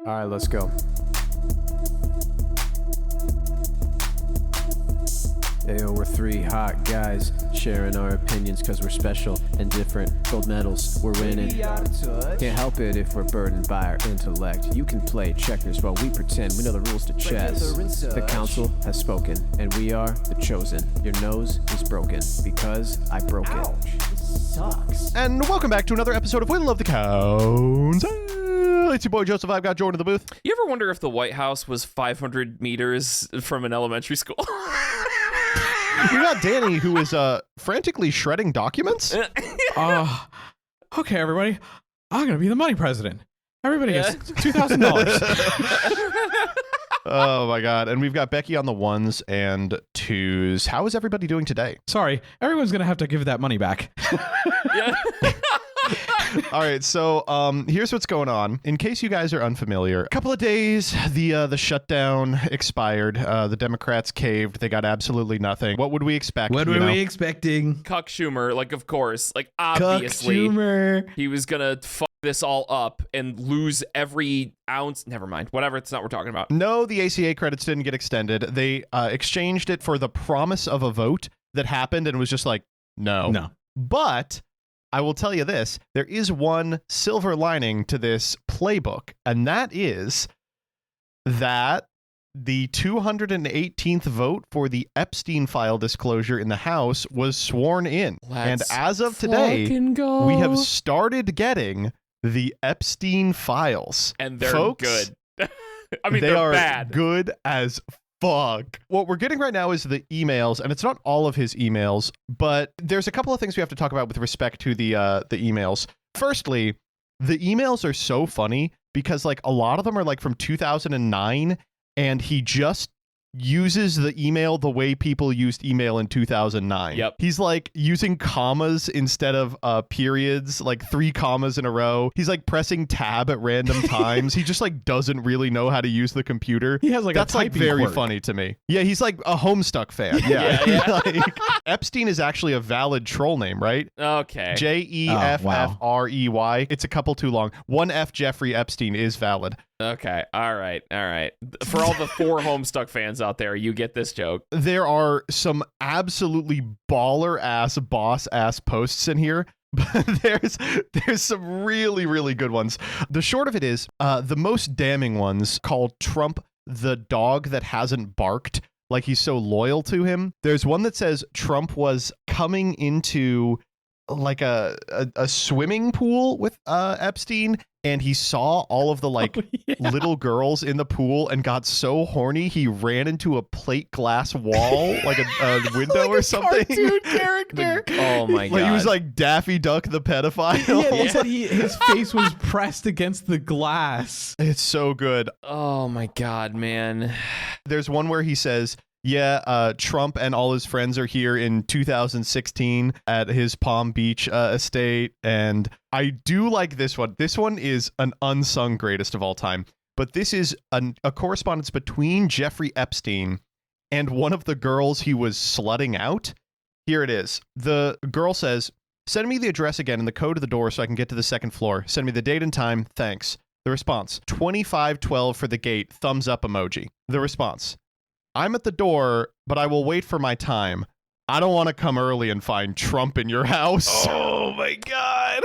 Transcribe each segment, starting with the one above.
All right, let's go. Ayo, we're three hot guys sharing our opinions because we're special and different. Gold medals, we're winning. Can't help it if we're burdened by our intellect. You can play checkers while we pretend we know the rules to chess. The council has spoken, and we are the chosen. Your nose is broken because I broke it. Sucks. And welcome back to another episode of We Love the Council. It's your boy Joseph. I've got Jordan in the booth. You ever wonder if the White House was 500 meters from an elementary school? We got Danny, who is frantically shredding documents. Okay, everybody. I'm going to be the money president. Everybody gets $2,000. Oh, my God. And we've got Becky on the ones and twos. How is everybody doing today? Sorry, everyone's going to have to give that money back. Yeah. All right, so here's what's going on. In case you guys are unfamiliar, a couple of days, the shutdown expired. The Democrats caved. They got absolutely nothing. What would we expect? What were we expecting? Cuck Schumer, of course, obviously. Cuck Schumer. He was gonna fuck this all up and lose every ounce. Never mind. Whatever, it's not what we're talking about. No, the ACA credits didn't get extended. They exchanged it for the promise of a vote that happened and was just like, no. But I will tell you this, there is one silver lining to this playbook, and that is that the 218th vote for the Epstein file disclosure in the House was sworn in. And as of today, we have started getting the Epstein files. And they're Folks, good. I mean, they they're are bad. Good as fuck. What we're getting right now is the emails, and it's not all of his emails, but there's a couple of things we have to talk about with respect to the emails. Firstly, the emails are so funny because a lot of them are from 2009, and he just uses the email the way people used email in 2009. Yep. He's using commas instead of periods, 3 commas in a row. He's pressing tab at random times. He just doesn't really know how to use the computer. He has that's a typing very quirk. Funny to me. Yeah, he's a Homestuck fan. Yeah. Epstein is actually a valid troll name, right? Okay. Jeffrey. It's a couple too long. 1F Jeffrey Epstein is valid. Okay. All right. For all the 4 Homestuck fans out there, you get this joke. There are some absolutely baller-ass, boss-ass posts in here, but there's some really, really good ones. The short of it is, the most damning ones called Trump the dog that hasn't barked, he's so loyal to him. There's one that says Trump was coming into a swimming pool with Epstein, and he saw all of the little girls in the pool and got so horny he ran into a plate glass wall, a window or something. Cartoon character. Oh my God. He was like Daffy Duck the pedophile. Yeah, he said his face was pressed against the glass. It's so good. Oh my God, man. There's one where he says, Trump and all his friends are here in 2016 at his Palm Beach estate. And I do like this one. This one is an unsung greatest of all time. But this is a correspondence between Jeffrey Epstein and one of the girls he was slutting out. Here it is. The girl says, "Send me the address again and the code of the door so I can get to the second floor. Send me the date and time. Thanks." The response, 2512 for the gate. Thumbs up emoji. The response, "I'm at the door, but I will wait for my time. I don't want to come early and find Trump in your house." Oh my God.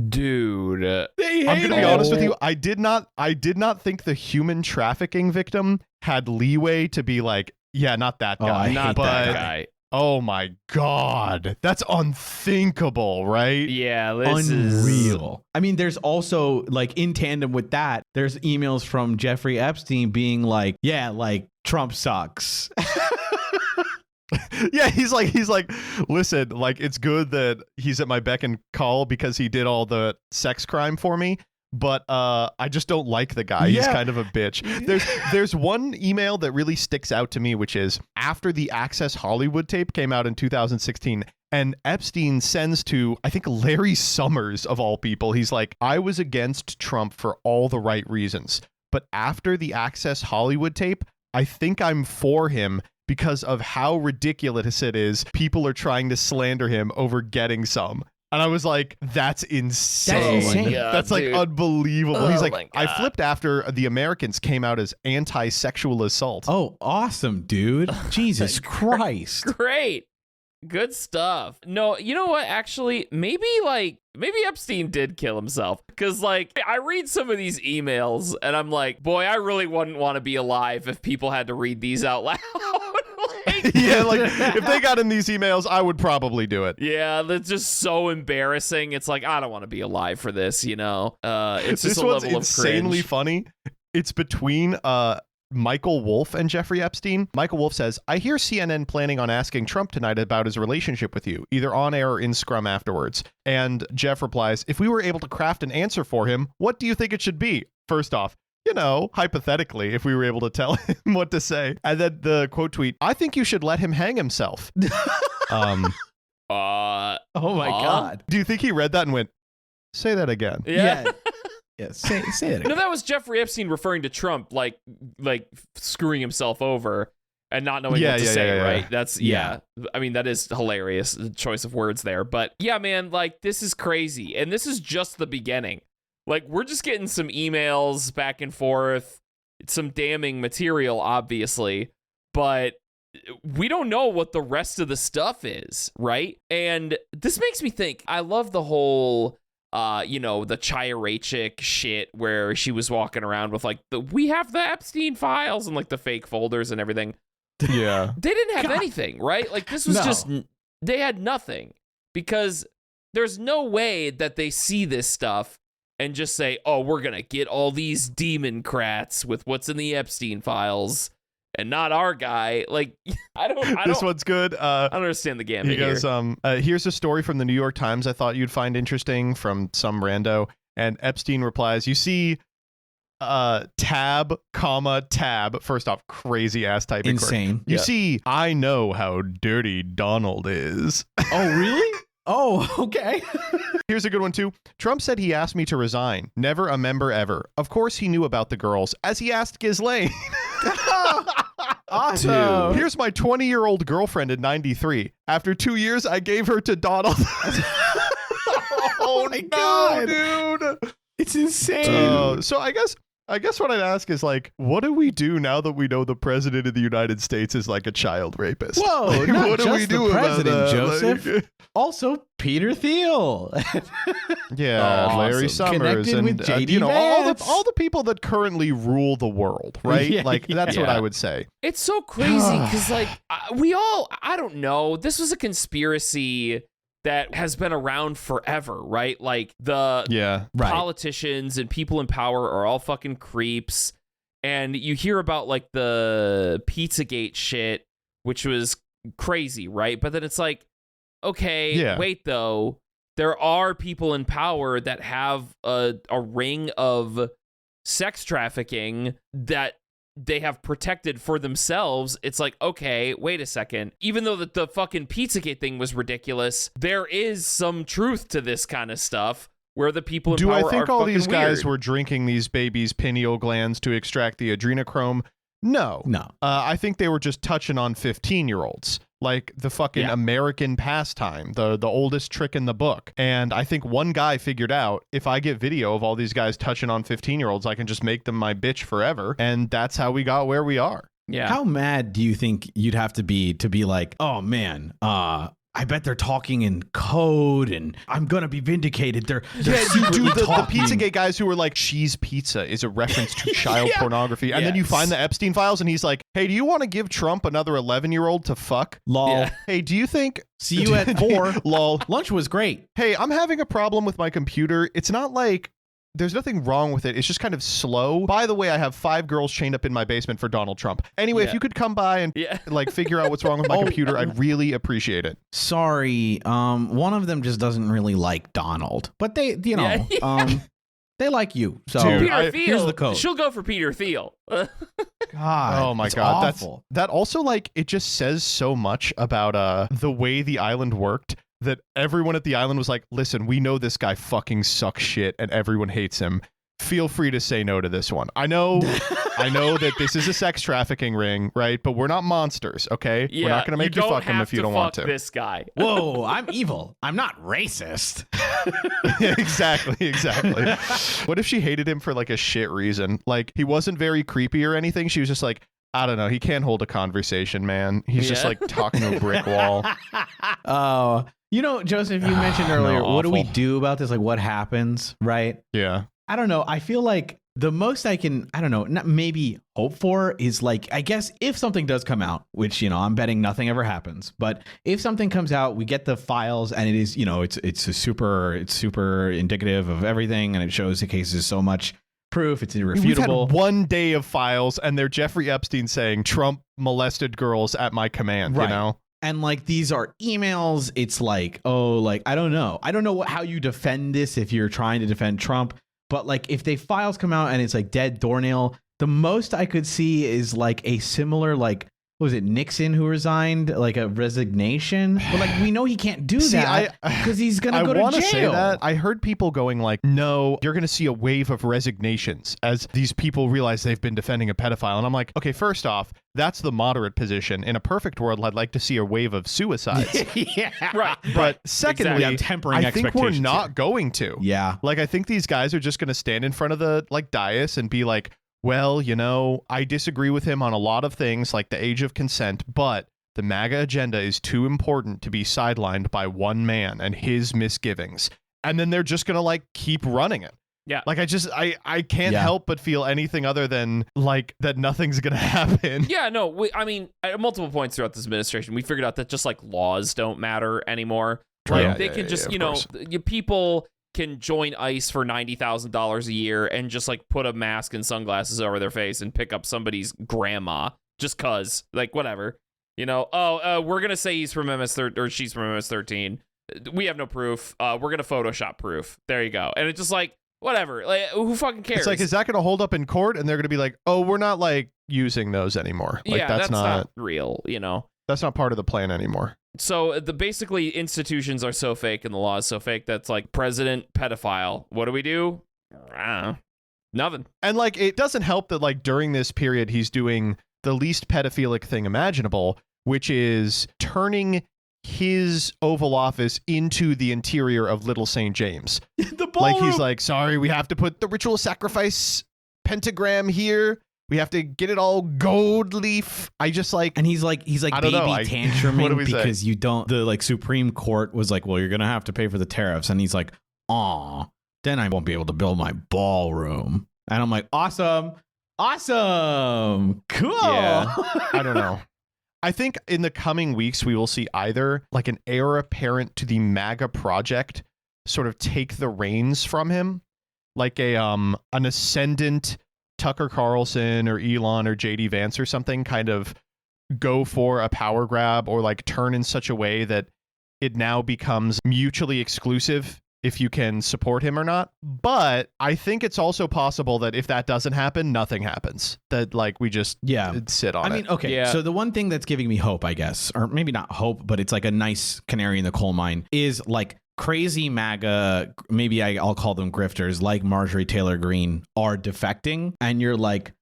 Dude. I'm going to be honest with you. I did not think the human trafficking victim had leeway to be not that guy. Not that guy. Oh my God. That's unthinkable, right? Yeah, this Unreal. I mean, there's also in tandem with that, there's emails from Jeffrey Epstein being Trump sucks. Yeah, he's like, listen, it's good that he's at my beck and call because he did all the sex crime for me, but I just don't like the guy. He's kind of a bitch. There's one email that really sticks out to me, which is after the Access Hollywood tape came out in 2016, and Epstein sends to, I think, Larry Summers, of all people. He's like, "I was against Trump for all the right reasons, but after the Access Hollywood tape, I think I'm for him because of how ridiculous it is. People are trying to slander him over getting some. And I was like, that's insane. That's insane. God, That's like dude. unbelievable. Oh He's my like, I God. flipped after the Americans came out as anti-sexual assault. Oh, awesome, dude. Jesus Christ. Great. Good stuff. No, you know what? Actually, maybe Epstein did kill himself. Because, like, I read some of these emails and I'm like, boy, I really wouldn't want to be alive if people had to read these out loud. Like, Yeah, like if they got in these emails, I would probably do it. yeah, that's just so embarrassing. It's like, I don't want to be alive for this, you know? It's just This a one's level of insanely cringe. funny. It's between Michael Wolff and Jeffrey Epstein. Michael Wolff says, I hear CNN planning on asking Trump tonight about his relationship with you, either on air or in Scrum afterwards. And Jeff replies, if we were able to craft an answer for him, what do you think it should be? First off, you know, hypothetically, if we were able to tell him what to say. And then the quote tweet, I think you should let him hang himself. Oh my God. Do you think he read that and went, say that again? Yeah. Yeah, say that No, again. that was Jeffrey Epstein referring to Trump, like screwing himself over and not knowing what to say, right? That's, Yeah. I mean, that is hilarious, the choice of words there. But yeah, man, like, this is crazy. And this is just the beginning. Like, we're just getting some emails back and forth, some damning material, obviously, but we don't know what the rest of the stuff is, right? And this makes me think, I love the whole... you know, the Chaya Raichik shit where she was walking around with like we have the Epstein files and like the fake folders and everything. Yeah. They didn't have God. anything, right? Like this was No. just, they had nothing because there's no way that they see this stuff and just say, oh, we're going to get all these Democrats with what's in the Epstein files and not our guy. Like, This one's good. I don't understand the gambit He goes, here. here's a story from the New York Times I thought you'd find interesting from some rando. And Epstein replies, you see, tab, comma, tab. First off, crazy ass typing. Insane. You Yeah. see, I know how dirty Donald is. Oh, really? Oh, okay. Here's a good one, too. Trump said he asked me to resign. Never a member ever. Of course he knew about the girls, as he asked Ghislaine. Awesome. Here's my 20-year-old girlfriend in 93. After 2 years, I gave her to Donald. Oh my God. Dude. It's insane. So I guess what I'd ask is like, what do we do now that we know the president of the United States is like a child rapist? Whoa, Like, not what do just we the do about president, that? Joseph. Like, Also, Peter Thiel. yeah, Oh, Larry awesome. Summers Connected and with J.D. you know Vance. all the people that currently rule the world, right? Yeah, Like that's what yeah. I would say. It's so crazy because, like, I don't know. This was a conspiracy that has been around forever, right? Like, the Yeah. Right. politicians and people in power are all fucking creeps. And you hear about, like, the Pizzagate shit, which was crazy, right? But then it's like, okay, Yeah. wait, though. There are people in power that have a ring of sex trafficking that they have protected for themselves. It's like, okay, wait a second. Even though the fucking Pizzagate thing was ridiculous, there is some truth to this kind of stuff where the people in Do power I think are all fucking these guys weird. were drinking these babies' pineal glands to extract the adrenochrome? No. No. I think they were just touching on 15-year-olds, like the fucking Yeah. American pastime, the oldest trick in the book. And I think one guy figured out, if I get video of all these guys touching on 15-year-olds, I can just make them my bitch forever. And that's how we got where we are. Yeah. How mad do you think you'd have to be like, oh man, I bet they're talking in code and I'm gonna be vindicated. They're secretly the talking. Pizzagate guys who were like, cheese pizza is a reference to child pornography. And then you Yes. find the Epstein files and he's like, hey, do you want to give Trump another 11-year-old to fuck? Lol. Yeah. Hey, do you think... See you at 4. Lol. Lunch was great. Hey, I'm having a problem with my computer. It's not like... There's nothing wrong with it. It's just kind of slow. By the way, I have 5 girls chained up in my basement for Donald Trump. Anyway, Yeah. if you could come by and Yeah. like figure out what's wrong with my computer, I'd really appreciate it. Sorry, one of them just doesn't really like Donald, but they, you know, Yeah. they like you. So Dude, Peter Thiel. here's the code. She'll go for Peter Thiel. God, Oh my it's god, awful. that also like it just says so much about the way the island worked that everyone at the island was like, listen, we know this guy fucking sucks shit and everyone hates him. feel free to say no to this one. I know that this is a sex trafficking ring, right? But we're not monsters, okay? Yeah, we're not going to make you fuck him if you don't want to. This guy. Whoa, I'm evil. I'm not racist. Exactly. What if she hated him for like a shit reason? Like he wasn't very creepy or anything. She was just like, I don't know. He can't hold a conversation, man. He's just like talking to a brick wall. Oh, Joseph, you mentioned earlier, No, what do we awful. do about this? Like what happens, right? Yeah. I don't know. I feel like the most I can, I don't know, not maybe hope for is like, I guess if something does come out, which, I'm betting nothing ever happens, but if something comes out, we get the files and it is, it's super indicative of everything. And it shows the case is so much proof. It's irrefutable. We've had 1 day of files and they're Jeffrey Epstein saying Trump molested girls at my command, Right. And like these are emails. It's like, oh, like, I don't know how you defend this if you're trying to defend Trump. But like if the files come out and it's like dead doornail, the most I could see is like a similar, like, what was it, Nixon who resigned, like a resignation? But like we know he can't do that because he's gonna go to jail. I want to say that. I heard people going like, no, you're gonna see a wave of resignations as these people realize they've been defending a pedophile. And I'm like, okay, first off, that's the moderate position. In a perfect world, I'd like to see a wave of suicides. Yeah. Right. But secondly, Exactly. I'm tempering I think we're expectations not here. going to. Yeah. Like, I think these guys are just going to stand in front of the like dais and be like, well, I disagree with him on a lot of things like the age of consent, but the MAGA agenda is too important to be sidelined by one man and his misgivings. And then they're just going to like keep running it. Yeah. Like I can't help but feel anything other than like that nothing's going to happen. Yeah, no, I mean, at multiple points throughout this administration, we figured out that just like laws don't matter anymore. True. Like, Yeah, they yeah, can yeah, just, of you know, course. people can join ICE for $90,000 a year and just like put a mask and sunglasses over their face and pick up somebody's grandma just cause, like, whatever. We're gonna say he's from MS-13 or she's from MS-13. We have no proof. We're gonna Photoshop proof. There you go. And it's just like, whatever. Like, who fucking cares? It's like, is that going to hold up in court? And they're going to be like, oh, we're not like using those anymore. Like, yeah, that's not real, That's not part of the plan anymore. So basically institutions are so fake and the law is so fake that's like president pedophile. What do we do? Nothing. And like, it doesn't help that like during this period, he's doing the least pedophilic thing imaginable, which is turning his Oval Office into the interior of Little St. James. The ballroom. Like, he's like, sorry, we have to put the ritual sacrifice pentagram here. We have to get it all gold leaf. I just like, and he's like I baby don't know. tantruming What do we say? because you don't, the like Supreme Court was like, well, you're gonna have to pay for the tariffs, and he's like, aw, then I won't be able to build my ballroom. And I'm like, awesome, cool. Yeah. I don't know. I think in the coming weeks, we will see either like an heir apparent to the MAGA project sort of take the reins from him, like an ascendant Tucker Carlson or Elon or JD Vance or something kind of go for a power grab or like turn in such a way that it now becomes mutually exclusive if you can support him or not. But I think it's also possible that if that doesn't happen, nothing happens. That like we just sit on it. I mean, okay. Yeah. So the one thing that's giving me hope, I guess, or maybe not hope, but it's like a nice canary in the coal mine, is like crazy MAGA, maybe I'll call them grifters, like Marjorie Taylor Greene, are defecting. And you're like,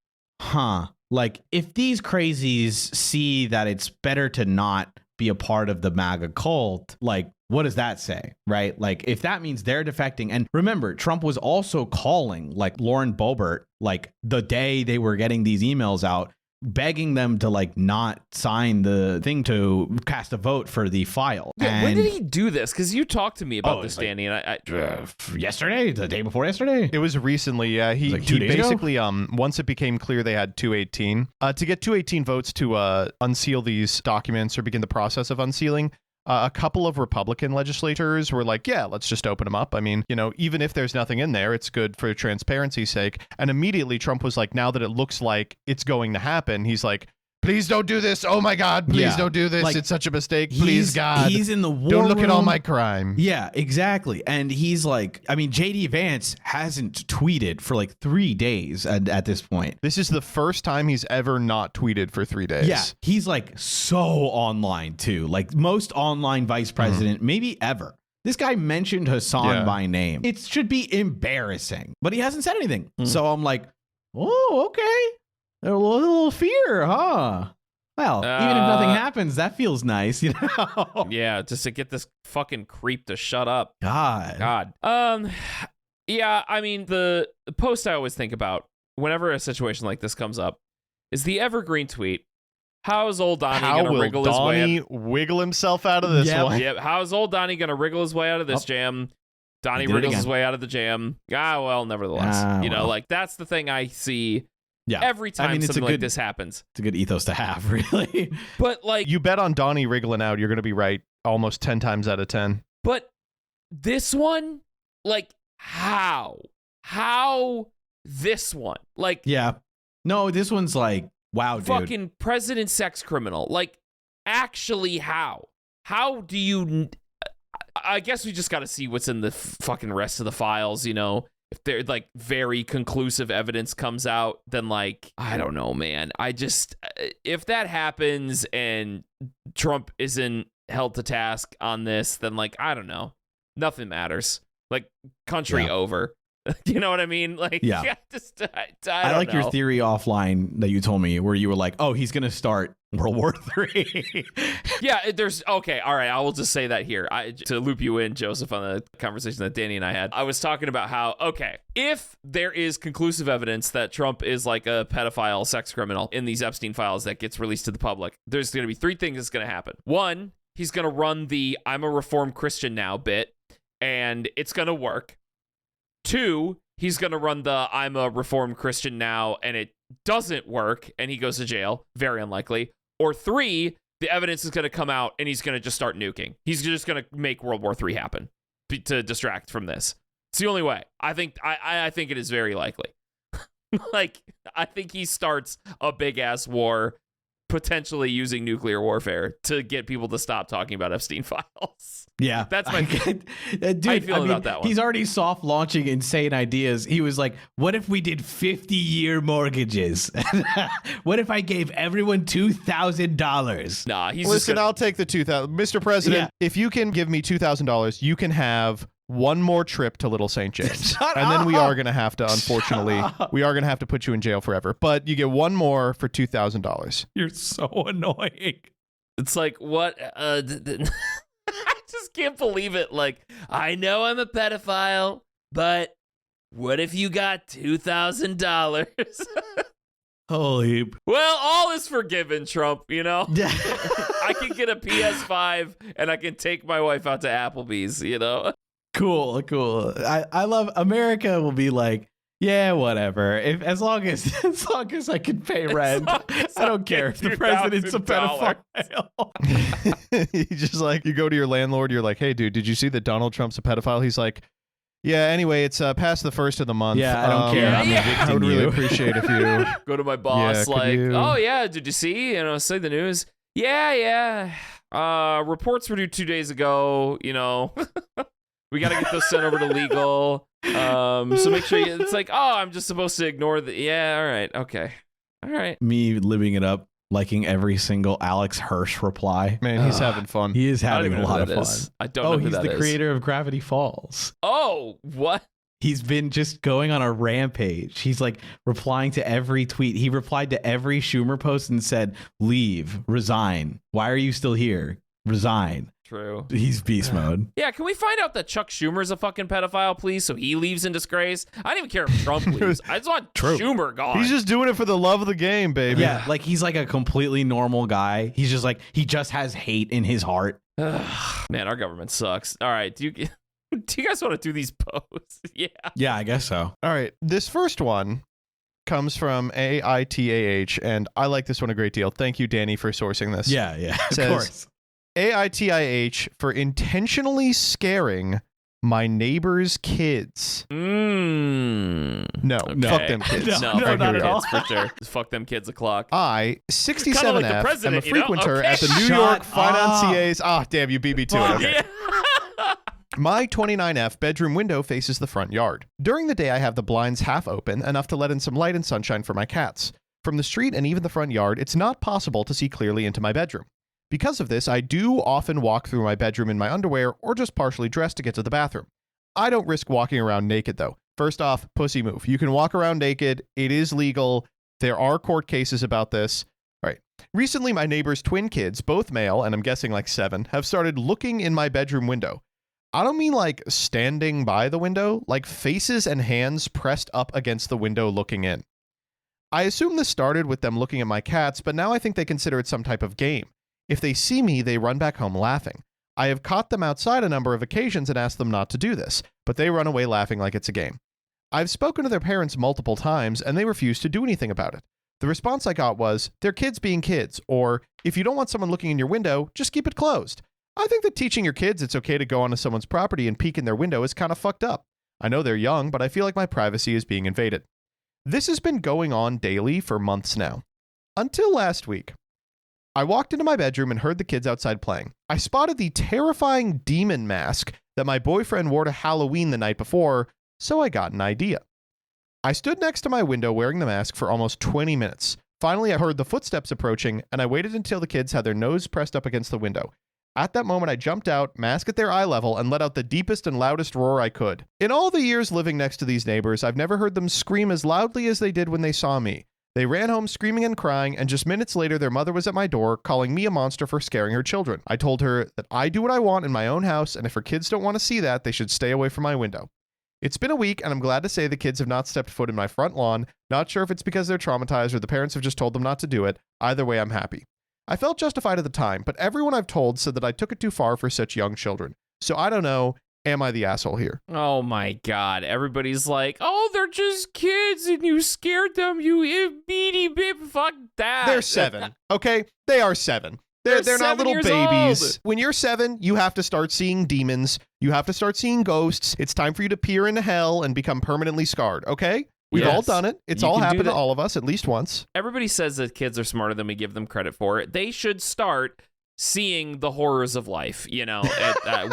like if these crazies see that it's better to not be a part of the MAGA cult, like, what does that say, right? Like, if that means they're defecting, and remember, Trump was also calling like Lauren Boebert, like the day they were getting these emails out, begging them to like not sign the thing to cast a vote for the file. Yeah, when did he do this? Because you talked to me about this, like, Danny, and yesterday, the day before yesterday. It was recently, yeah. He, like 2 he days ago? basically, once it became clear they had 218, to get 218 votes to unseal these documents or begin the process of unsealing, a couple of Republican legislators were like, yeah, let's just open them up. I mean, even if there's nothing in there, it's good for transparency's sake. And immediately Trump was like, now that it looks like it's going to happen, he's like, please don't do this. Oh my God, please don't do this. Like, it's such a mistake. Please, God. He's in the war Don't look at all room. my crime. Yeah, exactly. And he's like, I mean, JD Vance hasn't tweeted for like 3 days at this point. This is the first time he's ever not tweeted for 3 days. Yeah, he's like so online too, like most online vice president maybe ever. This guy mentioned Hassan Yeah. by name. It should be embarrassing, but he hasn't said anything. So I'm like, oh, okay. A little fear, huh? Well, even if nothing happens, that feels nice, you know? Yeah, just to get this fucking creep to shut up. God. Yeah, I mean, the post I always think about whenever a situation like this comes up is the evergreen tweet. How's old Donnie gonna wriggle his way Donnie wiggle himself out of this one? Yep. How's old Donnie gonna wriggle his way out of this jam? Donnie wriggles his way out of the jam. Well, nevertheless. Like that's the thing I see every time something like this happens. It's a good ethos to have, really. But like you bet on Donnie wriggling out, you're gonna be right almost 10 times out of 10. But this one, like, how this one? Like, yeah. No, this one's like, wow, dude. Fucking president sex criminal. Like, actually, how? How do you... I guess we just got to see what's in the fucking rest of the files, you know? If there like very conclusive evidence comes out, then like, I don't know, man. If that happens and Trump isn't held to task on this, then like, I don't know. Nothing matters. Like, country over. You know what I mean? Like, yeah. I like don't know. your theory offline that you told me where you were like, oh, he's going to start World War III. Yeah, there's okay. All right. I will just say that here to loop you in, Joseph, on the conversation that Danny and I had. I was talking about how, okay, if there is conclusive evidence that Trump is like a pedophile sex criminal in these Epstein files that gets released to the public, there's going to be three things that's going to happen. One, he's going to run the I'm a reformed Christian now bit, and it's going to work. Two, he's going to run the I'm a reformed Christian now and it doesn't work and he goes to jail. Very unlikely. Or three, the evidence is going to come out and he's going to just start nuking. He's just going to make World War III happen to distract from this. It's the only way. I think it is very likely. Like, I think he starts a big ass war, potentially using nuclear warfare to get people to stop talking about Epstein files. Yeah. That's my dude, I feel about that one. He's already soft launching insane ideas. He was like, what if we did 50-year mortgages? What if I gave everyone $2,000? Nah, he's Listen, just I'll take the 2,000. Mr. President, if you can give me $2,000, you can have one more trip to Little St. James. Then we are going to have to, unfortunately, put you in jail forever. But you get one more for $2,000. You're so annoying. It's like, what? I just can't believe it. Like, I know I'm a pedophile, but what if you got $2,000? Holy. Well, all is forgiven, Trump, you know? I can get a PS5 and I can take my wife out to Applebee's, you know? Cool. I love America will be like, yeah, whatever. As long as I can pay rent, I don't care if the president's a pedophile. You just like, you go to your landlord, you're like, hey, dude, did you see that Donald Trump's a pedophile? He's like, yeah, anyway, it's past the first of the month. Yeah, I don't care. I'm evicting I would really you. appreciate if you go to my boss, oh, yeah, did you see? You know, say the news. Yeah. Reports were due 2 days ago, you know. We got to get those sent over to legal. So make sure it's like, oh, I'm just supposed to ignore the. Yeah. All right. Okay. All right. Me living it up, liking every single Alex Hirsch reply. Man, he's having fun. He is having a lot of fun. I don't know who that is. He's the creator of Gravity Falls. Oh, what? He's been just going on a rampage. He's like replying to every tweet. He replied to every Schumer post and said, leave, resign. Why are you still here? Resign. True. He's beast mode. Yeah, can we find out that Chuck Schumer's a fucking pedophile, please, so he leaves in disgrace? I don't even care if Trump leaves. I just want Schumer gone. He's just doing it for the love of the game, baby. Yeah, like he's like a completely normal guy. He's just like, he just has hate in his heart. Man, our government sucks. All right, do you guys want to do these posts? Yeah, I guess so. All right, this first one comes from AITAH, and I like this one a great deal. Thank you, Danny, for sourcing this. Yeah, of course. AITIH for intentionally scaring my neighbor's kids. No, Okay. fuck them kids. No, not at all. for sure. Fuck them kids o'clock. I, 67F, Kinda like the am a president, you know? frequenter Okay. at the New Shut York up. Financiers. Ah, damn, you beat me to it. Okay. Yeah. My 29F bedroom window faces the front yard. During the day, I have the blinds half open, enough to let in some light and sunshine for my cats. From the street and even the front yard, it's not possible to see clearly into my bedroom. Because of this, I do often walk through my bedroom in my underwear or just partially dressed to get to the bathroom. I don't risk walking around naked, though. First off, pussy move. You can walk around naked. It is legal. There are court cases about this. All right. Recently, my neighbor's twin kids, both male, and I'm guessing like 7, have started looking in my bedroom window. I don't mean like standing by the window, like faces and hands pressed up against the window looking in. I assume this started with them looking at my cats, but now I think they consider it some type of game. If they see me, they run back home laughing. I have caught them outside a number of occasions and asked them not to do this, but they run away laughing like it's a game. I've spoken to their parents multiple times, and they refuse to do anything about it. The response I got was, they're kids being kids, or if you don't want someone looking in your window, just keep it closed. I think that teaching your kids it's okay to go onto someone's property and peek in their window is kind of fucked up. I know they're young, but I feel like my privacy is being invaded. This has been going on daily for months now. Until last week. I walked into my bedroom and heard the kids outside playing. I spotted the terrifying demon mask that my boyfriend wore to Halloween the night before, so I got an idea. I stood next to my window wearing the mask for almost 20 minutes. Finally, I heard the footsteps approaching, and I waited until the kids had their nose pressed up against the window. At that moment, I jumped out, mask at their eye level, and let out the deepest and loudest roar I could. In all the years living next to these neighbors, I've never heard them scream as loudly as they did when they saw me. They ran home screaming and crying, and just minutes later, their mother was at my door, calling me a monster for scaring her children. I told her that I do what I want in my own house, and if her kids don't want to see that, they should stay away from my window. It's been a week, and I'm glad to say the kids have not stepped foot in my front lawn. Not sure if it's because they're traumatized or the parents have just told them not to do it. Either way, I'm happy. I felt justified at the time, but everyone I've told said that I took it too far for such young children. So I don't know. Am I the asshole here? Oh my God. Everybody's like, oh, they're just kids and you scared them, you beady bit. Fuck that. They're 7. Okay? They are 7. They're not little babies. Old. When you're 7, you have to start seeing demons. You have to start seeing ghosts. It's time for you to peer into hell and become permanently scarred. Okay? We've all done it. It's all happened to all of us at least once. Everybody says that kids are smarter than we give them credit for. They should start seeing the horrors of life. You know,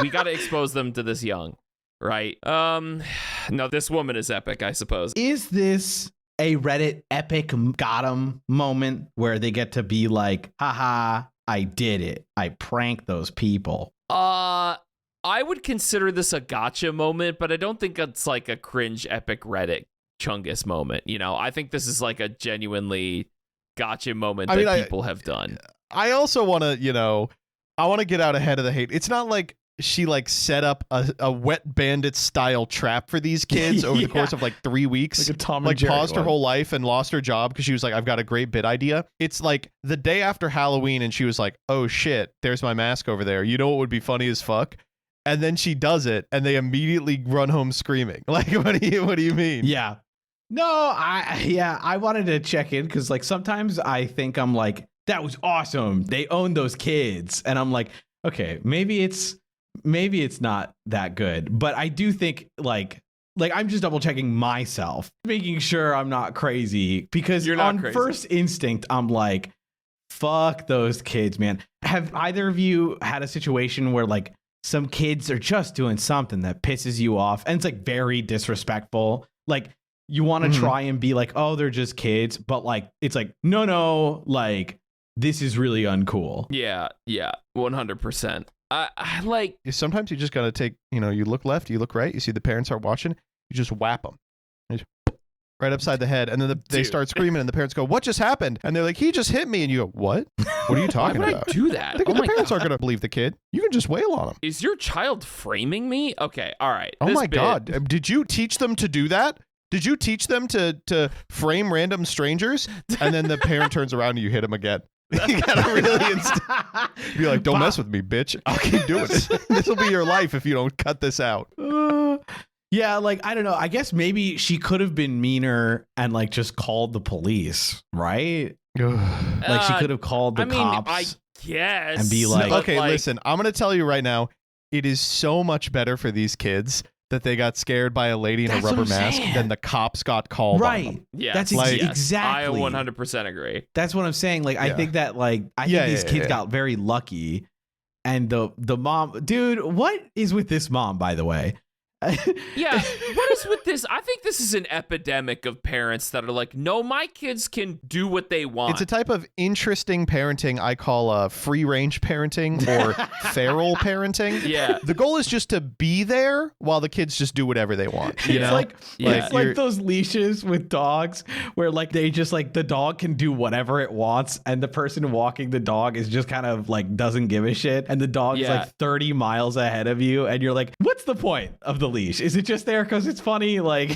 we got to expose them to this young, right? No, this woman is epic, I suppose. Is this a Reddit epic got 'em moment where they get to be like, haha, I did it. I pranked those people. I would consider this a gotcha moment, but I don't think it's like a cringe epic Reddit Chungus moment. You know, I think this is like a genuinely gotcha moment that people have done. I also want to, I want to get out ahead of the hate. It's not like she like set up a Wet Bandit style trap for these kids over the course of like 3 weeks. Like a Tom and Jerry paused her one. whole life and lost her job because she was like, I've got a great bit idea. It's like the day after Halloween and she was like, oh shit, there's my mask over there. You know what would be funny as fuck? And then she does it and they immediately run home screaming. Like, what do you mean? Yeah. No, I wanted to check in because like sometimes I think I'm like, that was awesome. They own those kids. And I'm like, okay, maybe it's not that good. But I do think like I'm just double checking myself, making sure I'm not crazy because You're not on crazy. first instinct, I'm like, fuck those kids, man. Have either of you had a situation where like some kids are just doing something that pisses you off and it's like very disrespectful? Like, you want to try and be like, oh, they're just kids. But like, it's like, no, like, this is really uncool. Yeah, 100%. I like. Sometimes you just got to take, you look left, you look right, you see the parents are watching, you just whap them. Right upside the head. And then they start screaming and the parents go, what just happened? And they're like, he just hit me. And you go, what? What are you talking Why would about? I do that? The parents aren't going to believe the kid. You can just wail on them. Is your child framing me? Okay, all right. Oh this my bit- God. Did you teach them to do that? Did you teach them to frame random strangers? And then the parent turns around and you hit him again. You gotta really be like, don't mess with me, bitch. I'll keep doing it. This will be your life if you don't cut this out. Yeah, like, I don't know. I guess maybe she could have been meaner and like just called the police, right? Like she could have called the cops. I guess. And be like- Okay, listen, I'm going to tell you right now, it is so much better for these kids that they got scared by a lady in That's a rubber what I'm mask saying. than the cops got called on them. Right. Yes. That's Like- exactly. I 100% agree. That's what I'm saying. Like, I Yeah. think that like these kids got very lucky, and the mom, dude, what is with this mom? By the way, Yeah, what is with this? I think this is an epidemic of parents that are like, no, my kids can do what they want. It's a type of interesting parenting I call free range parenting or feral parenting. Yeah. The goal is just to be there while the kids just do whatever they want. You know? It's like those leashes with dogs where like they just like the dog can do whatever it wants and the person walking the dog is just kind of like doesn't give a shit and the dog is like 30 miles ahead of you and you're like, what's the point of the leash? Is it just there because it's funny? Like,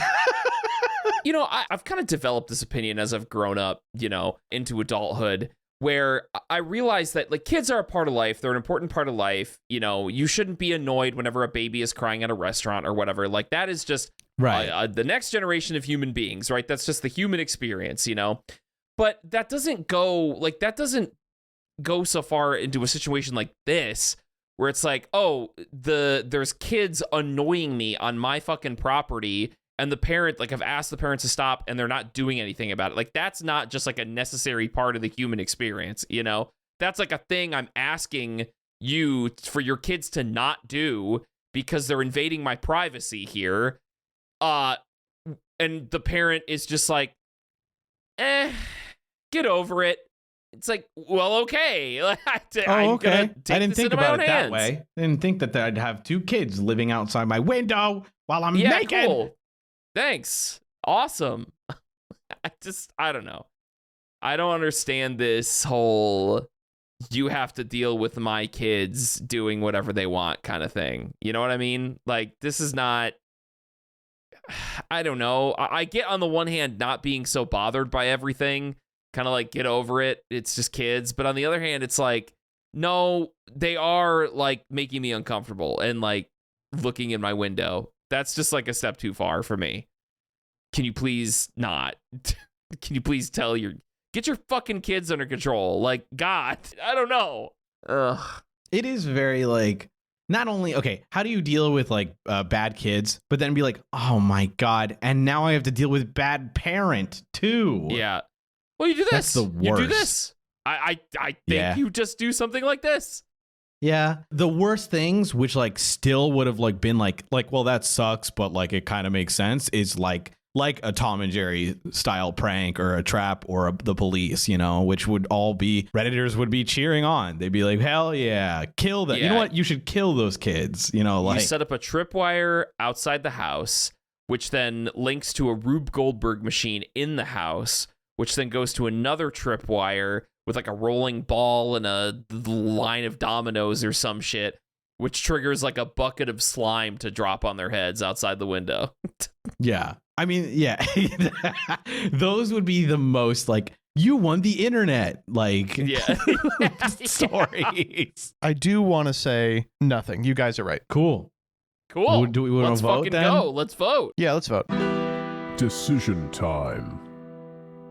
you know, I've kind of developed this opinion as I've grown up, you know, into adulthood, where I realize that like kids are a part of life. They're an important part of life. You know, you shouldn't be annoyed whenever a baby is crying at a restaurant or whatever. Like that is just the next generation of human beings, right? That's just the human experience, you know. But that doesn't go so far into a situation like this where it's like, oh, there's kids annoying me on my fucking property and the parent, like I've asked the parents to stop and they're not doing anything about it. Like that's not just like a necessary part of the human experience, you know? That's like a thing I'm asking you for your kids to not do because they're invading my privacy here. And the parent is just like, get over it. It's like, well, okay. Okay. I didn't think about it that way. I didn't think that I'd have two kids living outside my window while I'm naked. Cool. Thanks. Awesome. I don't know. I don't understand this whole you have to deal with my kids doing whatever they want kind of thing. You know what I mean? Like, this is not, I don't know. I get on the one hand not being so bothered by everything. Kind of like get over it. It's just kids. But on the other hand, it's like, no, they are like making me uncomfortable and like looking in my window. That's just like a step too far for me. Can you please not? Can you please get your fucking kids under control? Like, God, I don't know. Ugh. It is very like, not only, okay, how do you deal with like bad kids, but then be like, oh my God, and now I have to deal with bad parent too. Yeah. Well, you do this. That's the worst. You do this. I think you just do something like this. Yeah. The worst things, which like still would have like been like, well, that sucks, but like it kind of makes sense, is like a Tom and Jerry style prank or a trap or the police, you know, which would all be, Redditors would be cheering on. They'd be like, hell yeah, kill them. Yeah. You know what? You should kill those kids. You know, like, you set up a tripwire outside the house, which then links to a Rube Goldberg machine in the house, which then goes to another tripwire with like a rolling ball and a line of dominoes or some shit, which triggers like a bucket of slime to drop on their heads outside the window. Yeah. I mean, yeah, those would be the most like, you won the internet, like, stories. I do want to say nothing. You guys are right. Cool. Do we want to vote then? Go. Let's vote. Yeah, let's vote. Decision time.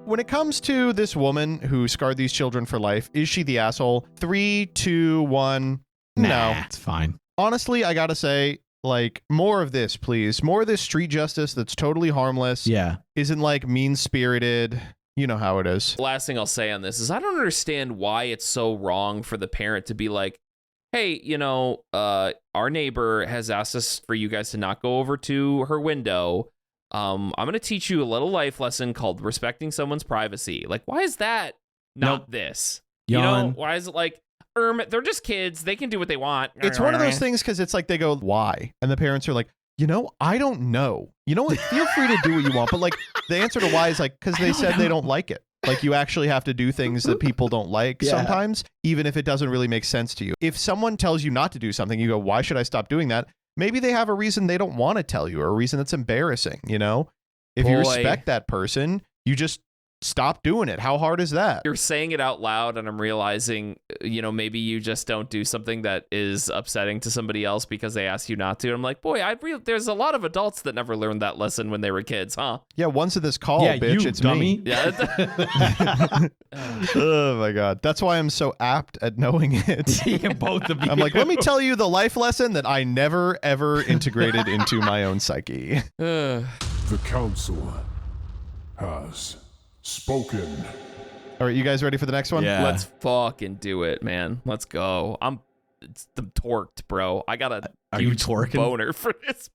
When it comes to this woman who scarred these children for life, is she the asshole? 3, 2, 1. No, it's fine. Honestly, I gotta say, like, more of this, please. More of this street justice that's totally harmless. Yeah. Isn't like mean-spirited. You know how it is. Last thing I'll say on this is I don't understand why it's so wrong for the parent to be like, hey, you know, our neighbor has asked us for you guys to not go over to her window. I'm going to teach you a little life lesson called respecting someone's privacy. Like, why is that not this? You know, why is it like, they're just kids. They can do what they want. It's one of those things because it's like they go, why? And the parents are like, you know, I don't know. You know what? Feel free to do what you want. But like the answer to why is like, because they said they don't like it. Like you actually have to do things that people don't like sometimes, even if it doesn't really make sense to you. If someone tells you not to do something, you go, why should I stop doing that? Maybe they have a reason they don't want to tell you or a reason that's embarrassing, you know? If you respect that person, you just stop doing it. How hard is that? You're saying it out loud and I'm realizing, you know, maybe you just don't do something that is upsetting to somebody else because they ask you not to. I'm like, boy, there's a lot of adults that never learned that lesson when they were kids, huh? Yeah, once of this call, bitch, it's dummy. Me. Yeah. Oh my God. That's why I'm so apt at knowing it. Yeah, both of you. I'm like, let me tell you the life lesson that I never, ever integrated into my own psyche. The Council has spoken. All right, you guys ready for the next one? Yeah. Let's fucking do it, man. Let's go. I'm I'm torqued, bro. I got a Are you huge torquing? boner for this.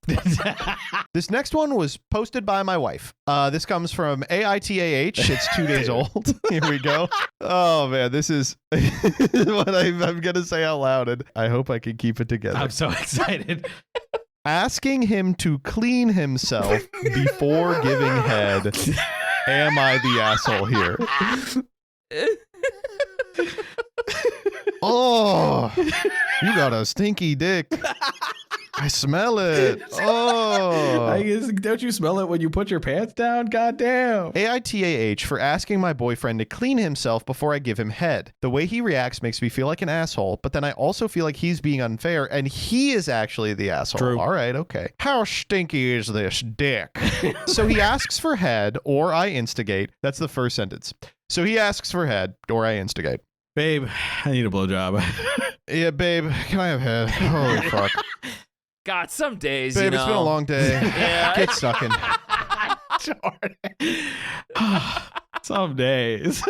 This next one was posted by my wife. This comes from AITAH. It's 2 days old. Here we go. Oh, man. This is what I'm going to say out loud, and I hope I can keep it together. I'm so excited. Asking him to clean himself before giving head. Am I the asshole here? Oh, you got a stinky dick. I smell it. Oh. I guess, don't you smell it when you put your pants down? Goddamn. AITAH for asking my boyfriend to clean himself before I give him head. The way he reacts makes me feel like an asshole, but then I also feel like he's being unfair and he is actually the asshole. True. All right, okay. How stinky is this dick? So he asks for head or I instigate. That's the first sentence. So he asks for head or I instigate. Babe, I need a blowjob. Yeah, babe, can I have head? Holy fuck. God, some days, Babe, you know. it's been a long day. Yeah. Get sucking. Some days.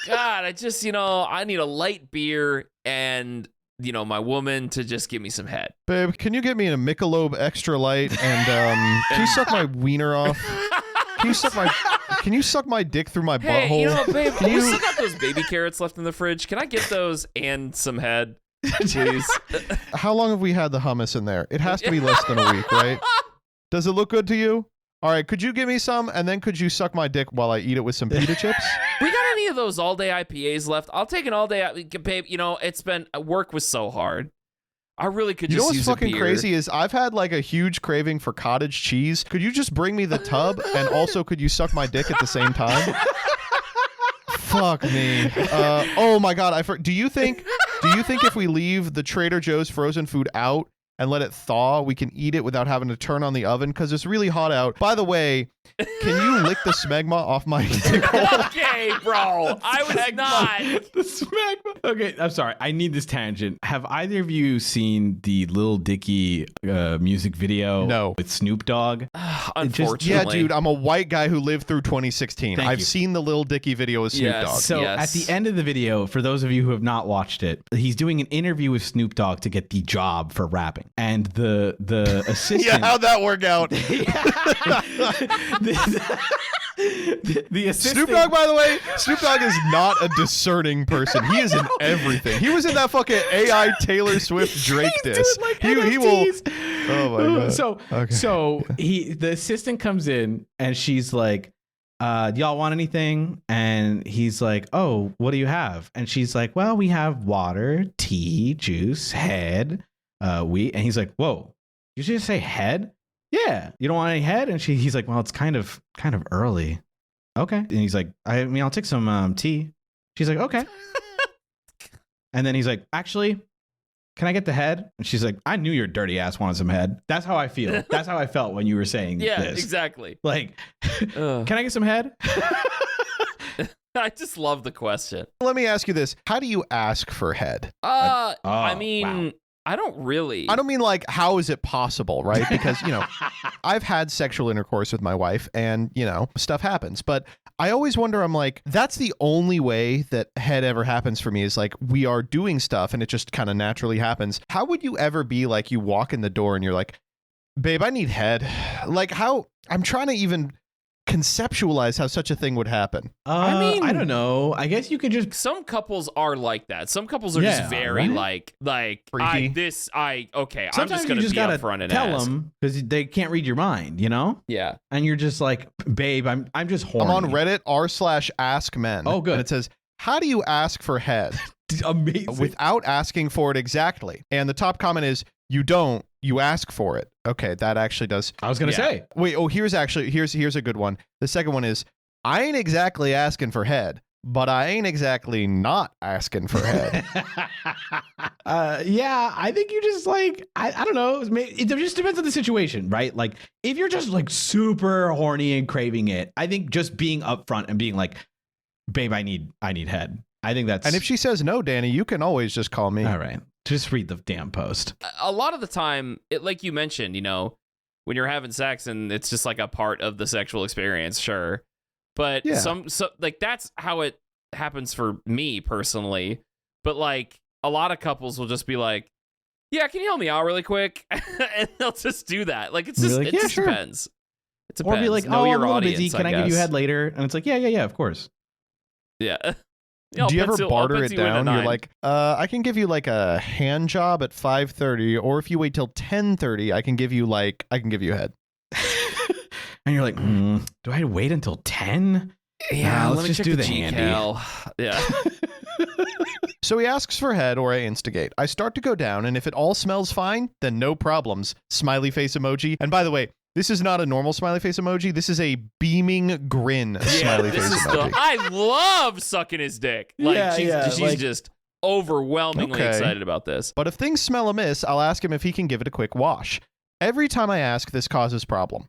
God, I just, I need a light beer and, my woman to just give me some head. Babe, can you get me a Michelob Extra Light and can you suck my wiener off? Can you suck my dick through my Hey, butthole? babe, we still got those baby carrots left in the fridge. Can I get those and some head, please? How long have we had the hummus in there? It has to be less than a week, right? Does it look good to you? All right, could you give me some and then could you suck my dick while I eat it with some pita chips? We got any of those all-day IPAs left? I'll take an all-day, babe. It's been, work was so hard. I really could You know just what's use fucking a beer. crazy is I've had like a huge craving for cottage cheese. Could you just bring me the tub and also could you suck my dick at the same time? Fuck me. Oh my god, do you think if we leave the Trader Joe's frozen food out and let it thaw, we can eat it without having to turn on the oven? Because it's really hot out. By the way, can you lick the smegma off my dick hole? Okay, bro. I was not. The smegma. Okay, I'm sorry. I need this tangent. Have either of you seen the Lil Dicky music video? No. With Snoop Dogg? Unfortunately. Yeah, dude, I'm a white guy who lived through 2016. Thank I've you. seen the Lil Dicky video with Snoop Yes. Dogg. So Yes. at the end of the video, for those of you who have not watched it, he's doing an interview with Snoop Dogg to get the job for rapping. And the assistant... Yeah, how'd that work out? the assistant... Snoop Dogg, by the way, Snoop Dogg is not a discerning person. He is in everything. He was in that fucking AI Taylor Swift Drake diss. He will. Oh my god. So the assistant comes in and she's like, y'all want anything? And he's like, oh, what do you have? And she's like, well, we have water, tea, juice, head, wheat. And he's like, whoa, you should just say head? Yeah. You don't want any head? And he's like, well, it's kind of early. Okay. And he's like, I'll take some tea. She's like, okay. And then he's like, actually, can I get the head? And she's like, I knew your dirty ass wanted some head. That's how I feel. That's how I felt when you were saying Yeah, this. exactly. Like, Ugh. can I get some head? I just love the question. Let me ask you this: how do you ask for head? I mean, wow. I don't really. I don't mean like how is it possible, right? Because I've had sexual intercourse with my wife, and stuff happens. But I always wonder. I'm like, that's the only way that head ever happens for me is like we are doing stuff, and it just kind of naturally happens. How would you ever be like you walk in the door and you're like, babe, I need head? Like how? I'm trying to even conceptualize how such a thing would happen. I mean, I don't know. I guess you could just. Some couples are like that. Some couples are Yeah, just very right? like Freaky. okay. Sometimes I'm just gonna you just be gotta upfront and tell ask. them because they can't read your mind, Yeah. And you're just like, babe, I'm just horny. I'm on Reddit r/askmen. Oh, good. And it says, how do you ask for head Amazing. without asking for it exactly? And the top comment is, you don't. You ask for it. Okay, that actually does. I was gonna say. Wait, here's a good one. The second one is, I ain't exactly asking for head, but I ain't exactly not asking for head. Yeah, I think you just like I don't know. It just depends on the situation, right? Like if you're just like super horny and craving it, I think just being upfront and being like, babe, I need head. I think that's. And if she says no, Danny, you can always just call me. all right, just read the damn post. A lot of the time, like you mentioned, when you're having sex and it's just like a part of the sexual experience, sure. But Yeah. so like that's how it happens for me personally. But like a lot of couples will just be like, yeah, can you help me out really quick? And they'll just do that. Like, it's And just, you're like, it "Yeah, just sure." depends. It depends. Or be like, Know oh, your I'm a little audience, busy. Can I give you guess. a head later? And it's like, yeah, of course. Yeah. Do you ever I'll barter it pencil you in a down? You're 9. like, I can give you like a hand job at 5:30, or if you wait till 10:30, I can give you a head. And you're like, do I wait until 10? Yeah, Nah, let let's me just check do the the handy. GCal. Yeah. So he asks for head, or I instigate. I start to go down, and if it all smells fine, then no problems. Smiley face emoji. And by the way, this is not a normal smiley face emoji. This is a beaming grin smiley face emoji. I love sucking his dick. Like, she's like- just overwhelmingly Okay. excited about this. But if things smell amiss, I'll ask him if he can give it a quick wash. Every time I ask, this causes problem.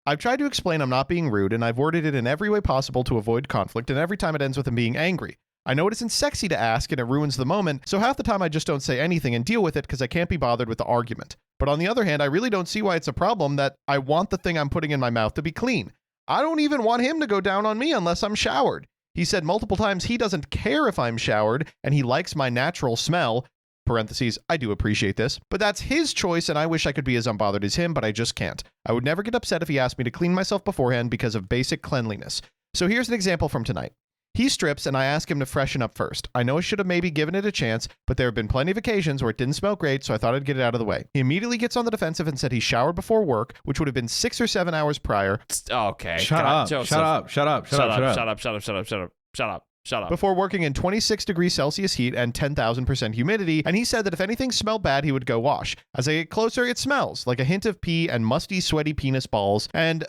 I've tried to explain I'm not being rude, and I've worded it in every way possible to avoid conflict, and every time it ends with him being angry. I know it isn't sexy to ask, and it ruins the moment, so half the time I just don't say anything and deal with it because I can't be bothered with the argument. But on the other hand, I really don't see why it's a problem that I want the thing I'm putting in my mouth to be clean. I don't even want him to go down on me unless I'm showered. He said multiple times he doesn't care if I'm showered, and he likes my natural smell. Parentheses, I do appreciate this, but that's his choice, and I wish I could be as unbothered as him, but I just can't. I would never get upset if he asked me to clean myself beforehand because of basic cleanliness. So here's an example from tonight. He strips, and I ask him to freshen up first. I know I should have maybe given it a chance, but there have been plenty of occasions where it didn't smell great, so I thought I'd get it out of the way. He immediately gets on the defensive and said he showered before work, which would have been 6 or 7 hours prior. Okay. Shut up. Before working in 26 degrees Celsius heat and 10,000% humidity, and he said that if anything smelled bad, he would go wash. As I get closer, it smells like a hint of pee and musty, sweaty penis balls, and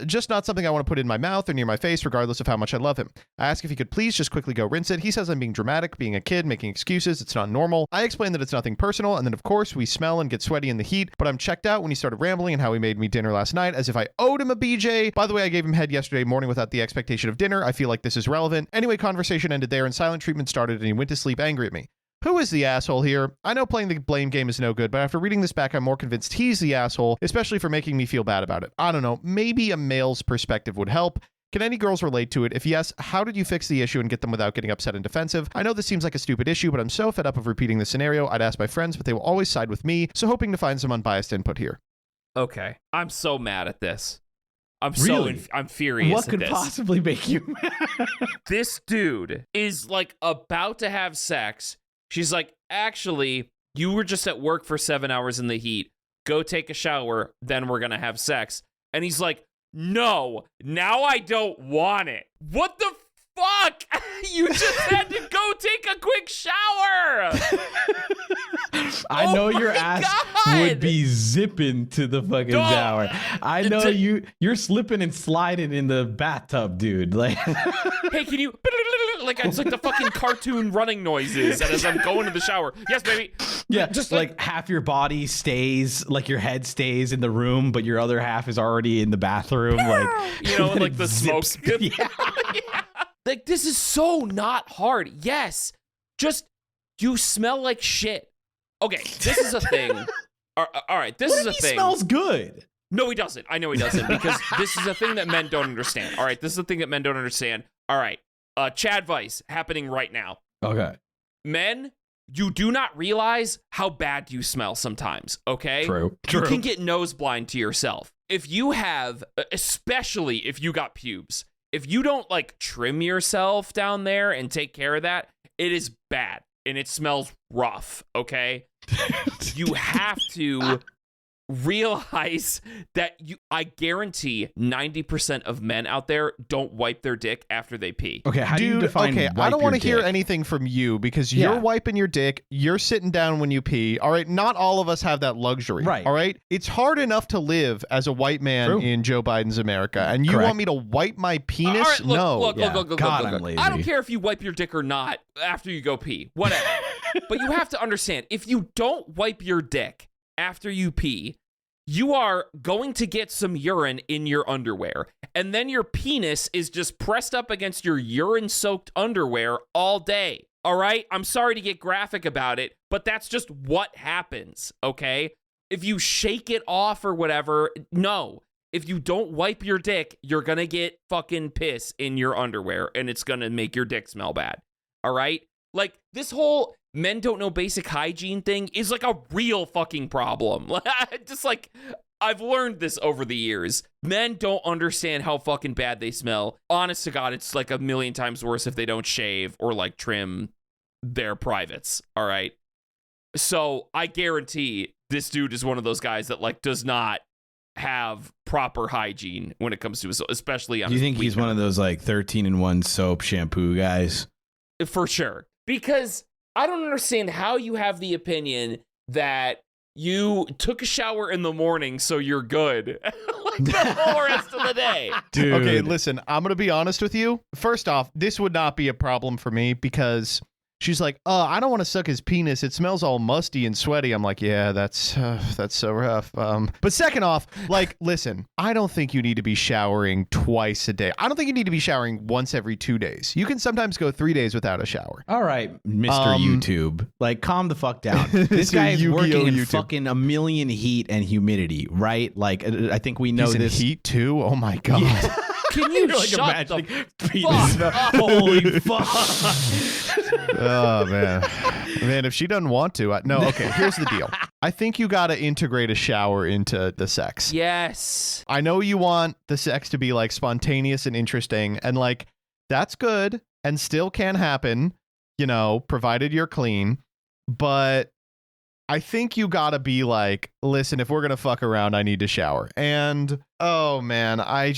just not something I want to put in my mouth or near my face, regardless of how much I love him. I ask if he could please just quickly go rinse it. He says I'm being dramatic, being a kid, making excuses. It's not normal. I explain that it's nothing personal, and then of course we smell and get sweaty in the heat, but I'm checked out when he started rambling and how he made me dinner last night, as if I owed him a BJ. By the way, I gave him head yesterday morning without the expectation of dinner. I feel like this is relevant. Anyway, conversation ended there and silent treatment started, and he went to sleep angry at me. Who is the asshole here? I know playing the blame game is no good, but after reading this back, I'm more convinced he's the asshole, especially for making me feel bad about it. I don't know, maybe a male's perspective would help. Can any girls relate to it? If yes, how did you fix the issue and get them without getting upset and defensive? I know this seems like a stupid issue, but I'm so fed up of repeating the scenario. I'd ask my friends, but they will always side with me, so hoping to find some unbiased input here. Okay. I'm so mad at this. I'm Really? I'm furious What at could this. possibly make you mad? This dude is like about to have sex. She's like, actually, you were just at work for 7 hours in the heat. Go take a shower, then we're gonna have sex. And he's like, no, now I don't want it. What the fuck? You just had to go take a quick shower. I know your my ass God. would be zipping to the fucking Dog. shower. I know you're slipping and sliding in the bathtub, dude. Like, Hey, can you like it's like the fucking cartoon running noises and as I'm going to the shower. Yes, baby. yeah, Just just like half your body stays, like your head stays in the room, but your other half is already in the bathroom. Like, You know, and like the smoke. zips. Yeah. Yeah. Like, this is so not hard. Yes. Just, you smell like shit. Okay, this is a thing. All right, this What is if a he thing. smells good? No, he doesn't. I know he doesn't because this is a thing that men don't understand. All right, this is a thing that men don't understand. All right, Chad Vice happening right now. Okay. Men, you do not realize how bad you smell sometimes, okay? True. You can get nose blind to yourself. If you have, especially if you got pubes, if you don't like trim yourself down there and take care of that, it is bad and it smells rough, okay? You have to realize that I guarantee 90% of men out there don't wipe their dick after they pee. Okay, how do you Dude, define okay, I wipe don't your want to hear dick? anything from you because Yeah. you're wiping your dick, you're sitting down when you pee. All right, not all of us have that luxury. Right. All right, it's hard enough to live as a white man True. in Joe Biden's America, and you Correct. want me to wipe my penis? All right, look, no. look, Yeah. look. God, I'm I don't lazy. care if you wipe your dick or not after you go pee, whatever. But you have to understand, if you don't wipe your dick after you pee, you are going to get some urine in your underwear. And then your penis is just pressed up against your urine-soaked underwear all day. All right? I'm sorry to get graphic about it, but that's just what happens, okay? If you shake it off or whatever, no. If you don't wipe your dick, you're going to get fucking piss in your underwear, and it's going to make your dick smell bad. All right? Like, this whole men don't know basic hygiene thing is like a real fucking problem. Just like, I've learned this over the years. Men don't understand how fucking bad they smell. Honest to God, it's like a million times worse if they don't shave or like trim their privates. All right. So I guarantee this dude is one of those guys that like does not have proper hygiene when it comes to his, especially on. Do you think he's one of those like 13-in-1 soap shampoo guys? For sure. Because I don't understand how you have the opinion that you took a shower in the morning so you're good like the whole rest of the day. Dude. Okay, listen, I'm going to be honest with you. First off, this would not be a problem for me because she's like, I don't want to suck his penis. It smells all musty and sweaty. I'm like, yeah, that's so rough. But second off, like, listen, I don't think you need to be showering twice a day. I don't think you need to be showering once every 2 days. You can sometimes go 3 days without a shower. All right, Mr. YouTube. Like, calm the fuck down. This guy is Yu-Gi-Oh! working in YouTube. fucking a million heat and humidity, right? Like, I think we know He's in this. heat too? Oh my God. Yeah. Can you Like shut imagining the penis smell. fuck up? Holy fuck. Oh, man. Man, if she doesn't want to. No, okay, here's the deal. I think you got to integrate a shower into the sex. Yes. I know you want the sex to be like spontaneous and interesting, and like that's good and still can happen, you know, provided you're clean. But I think you gotta be like, listen, if we're gonna fuck around, I need to shower. And oh man, I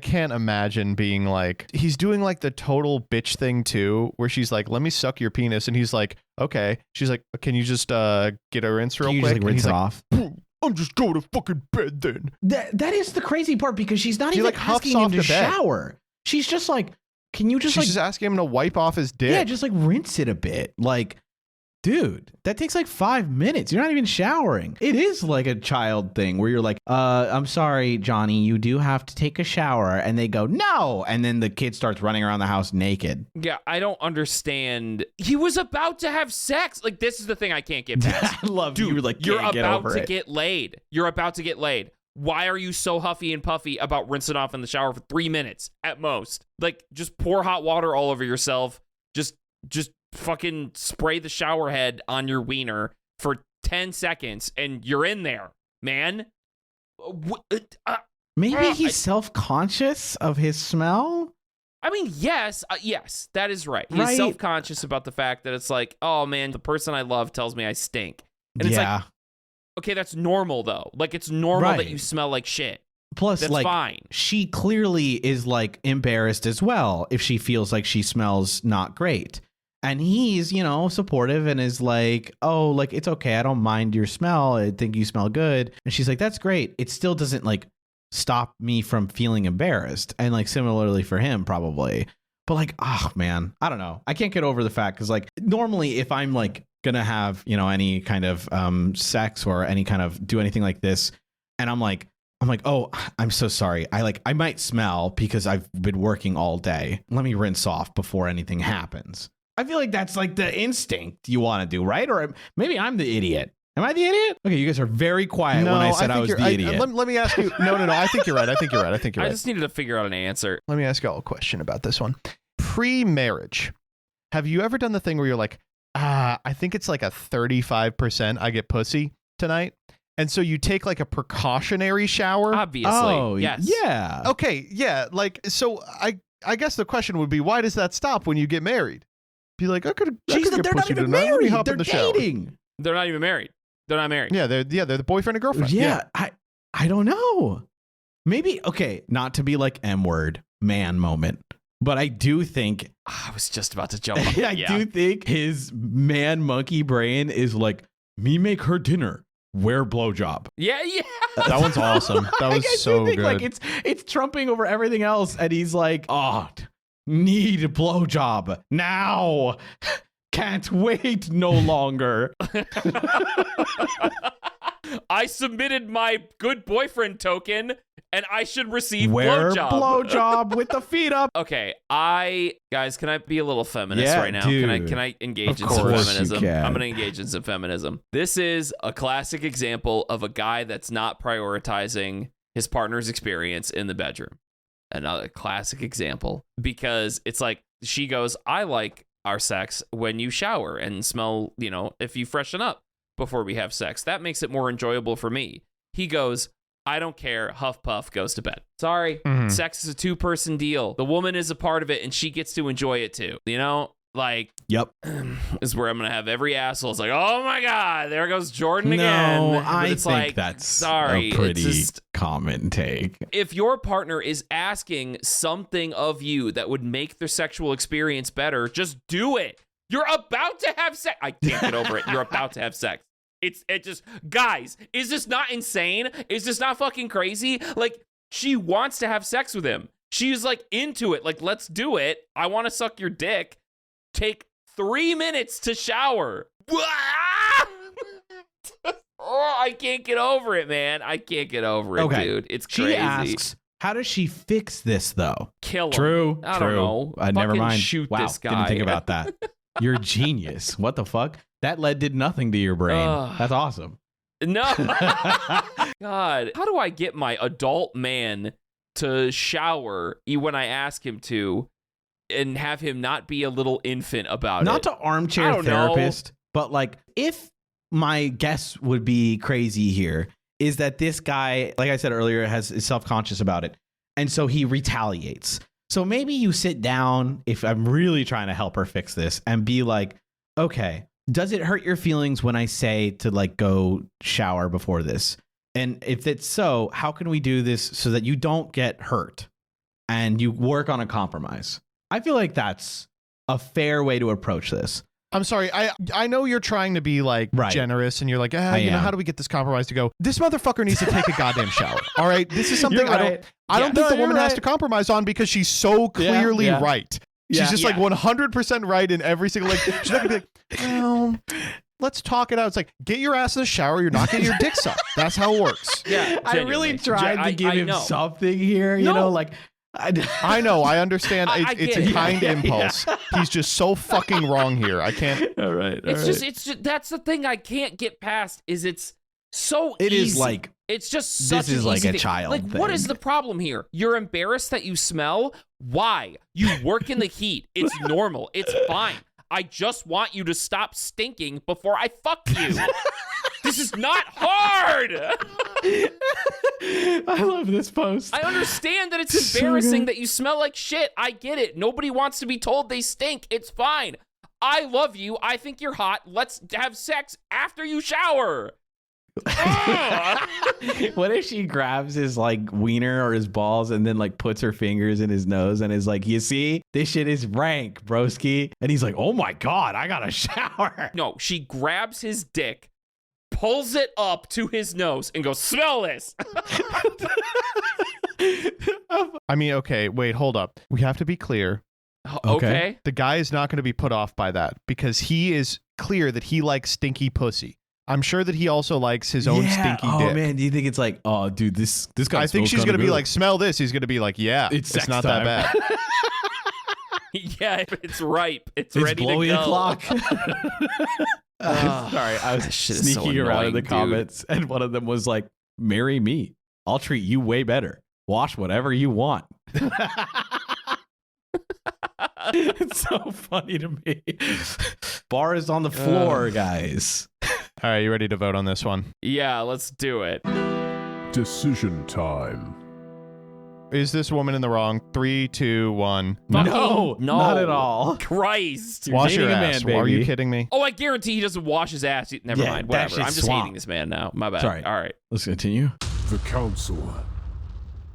can't imagine being like, he's doing like the total bitch thing too, where she's like, let me suck your penis, and he's like, okay. She's like, can you just get a rinse real Can you quick? just, like, And rinse he's it like, off? I'm just going to fucking bed then. That is the crazy part because she's not She, even like, huffs asking him off to the bed. shower. She's just like, can you just She's like, just asking him to wipe off his dick. yeah, just like rinse it a bit. Like, dude, that takes like 5 minutes. You're not even showering. It is like a child thing where you're like, I'm sorry, Johnny, you do have to take a shower. And they go, no. And then the kid starts running around the house naked. Yeah, I don't understand. He was about to have sex. Like, this is the thing I can't get past. I love Dude, you. Like, you're can't get about over to it. get laid. You're about to get laid. Why are you so huffy and puffy about rinsing off in the shower for 3 minutes at most? Like, just pour hot water all over yourself. Just fucking spray the shower head on your wiener for 10 seconds and you're in there, man. Maybe he's self-conscious of his smell. I mean, yes, that is right. He's Right. self-conscious about the fact that it's like, oh man, the person I love tells me I stink. And it's like, okay, that's normal though. Like, it's normal that Right. you smell like shit. Plus, That's like, fine. she clearly is like embarrassed as well if she feels like she smells not great. And he's, you know, supportive and is like, oh, like, it's okay. I don't mind your smell. I think you smell good. And she's like, that's great. It still doesn't like stop me from feeling embarrassed. And like similarly for him, probably. But like, oh man, I don't know. I can't get over the fact because like normally if I'm like gonna have, you know, any kind of sex or any kind of do anything like this, and I'm like, oh, I'm so sorry. I might smell because I've been working all day. Let me rinse off before anything happens. I feel like that's like the instinct you want to do, right? Or maybe I'm the idiot. Am I the idiot? Okay, you guys are very quiet when I said I was the idiot. Let me ask you. No. I think you're right. I think you're right. I just needed to figure out an answer. Let me ask you all a question about this one. Pre-marriage, have you ever done the thing where you're like, I think it's like a 35% I get pussy tonight? And so you take like a precautionary shower? Obviously. Oh, yes. yeah. Okay, yeah. Like, so I guess the question would be, why does that stop when you get married? Be like, I could get They're not pussy even tonight. Let me married. hop They're in the shower. dating. They're not even married. They're not married. Yeah, they're the boyfriend and girlfriend. Yeah, I don't know. Maybe, okay, not to be like M-word, man moment. But I do think I was just about to jump on. I do think his man monkey brain is like, me make her dinner, wear blowjob. Yeah. That one's awesome. That Like, was I do so think, good. like it's trumping over everything else, and he's like, oh, need a blowjob now. Can't wait no longer. I submitted my good boyfriend token, and I should receive Wear blowjob. blowjob with the feet up. Okay, guys, can I be a little feminist Yeah, right now? dude. Can I engage in Of some course feminism? you can. I'm gonna engage in some feminism. This is a classic example of a guy that's not prioritizing his partner's experience in the bedroom. Another classic example, because it's like she goes, I like our sex when you shower and smell, if you freshen up before we have sex. That makes it more enjoyable for me. He goes, I don't care. Huff puff, goes to bed. Sorry. Sex is a 2-person deal. The woman is a part of it and she gets to enjoy it too. Yep. Is where I'm going to have every asshole. It's like, oh my God, there goes Jordan again. No, But I it's think like, that's sorry, a pretty it's just, common take. if your partner is asking something of you that would make their sexual experience better, just do it. You're about to have sex. I can't get over it. You're about to have sex. It just, guys, is this not insane? Is this not fucking crazy? Like, she wants to have sex with him. She's like into it. Like, let's do it. I want to suck your dick. Take 3 minutes to shower. Oh, I can't get over it, man. I can't get over it, dude. It's crazy. She asks, how does she fix this, though? Kill him. True. I don't know. Never Fucking mind. shoot Wow, this guy. didn't think about that. You're a genius. What the fuck? That lead did nothing to your brain. That's awesome. No. God, how do I get my adult man to shower when I ask him to and have him not be a little infant about it? Not to armchair therapist, but like, if my guess would be crazy here is that this guy, like I said earlier, is self-conscious about it. And so he retaliates. So maybe you sit down, if I'm really trying to help her fix this, and be like, okay, does it hurt your feelings when I say to like go shower before this? And if it's so, how can we do this so that you don't get hurt and you work on a compromise? I feel like that's a fair way to approach this. I'm sorry. I know you're trying to be like generous and you're like, how do we get this compromise to go? This motherfucker needs to take a goddamn shower. All right. This is something I don't think the woman has to compromise on because she's so clearly right. She's just like 100% right in every single, like, she's not gonna be like, well, let's talk it out. It's like, get your ass in the shower. You're not getting your dick sucked. That's how it works. Yeah. I really tried to give him something here, you know, like, I know, I understand. It's a kind impulse. He's just so fucking wrong here. I can't. All right. It's just that's the thing I can't get past. Is it's so it easy. Is like it's just such this is an like easy a thing. child. Like, thing. what is the problem here? You're embarrassed that you smell. Why? You work in the heat. It's normal. It's fine. I just want you to stop stinking before I fuck you. This is not hard. I love this post. I understand that it's embarrassing that you smell like shit. I get it. Nobody wants to be told they stink. It's fine. I love you. I think you're hot. Let's have sex after you shower. What if she grabs his like wiener or his balls and then like puts her fingers in his nose and is like, you see, this shit is rank, broski. And he's like, oh my God, I gotta shower. No, she grabs his dick, pulls it up to his nose and goes, smell this. I mean, okay, wait, hold up. We have to be clear. Okay. The guy is not going to be put off by that because he is clear that he likes stinky pussy. I'm sure that he also likes his own stinky dick. Oh man, do you think it's like, oh dude, this guy? I think she's gonna be like, smell this. He's gonna be like, yeah, it's not that bad. Yeah, it's ripe. It's ready blowing to go. Clock. Sorry, I was sneaking around in the comments, and one of them was like, "Marry me. I'll treat you way better. Wash whatever you want." It's so funny to me. Bar is on the floor, guys. All right, you ready to vote on this one? Yeah, let's do it. Decision time. Is this woman in the wrong? 3, 2, 1. No, not at all. Christ. Wash your dating a ass. man, Are you baby. kidding me? Oh, I guarantee he doesn't wash his ass. Never mind. that Whatever. I'm shit's just swamp. hating this man now. My bad. Sorry. All right. Let's continue. The council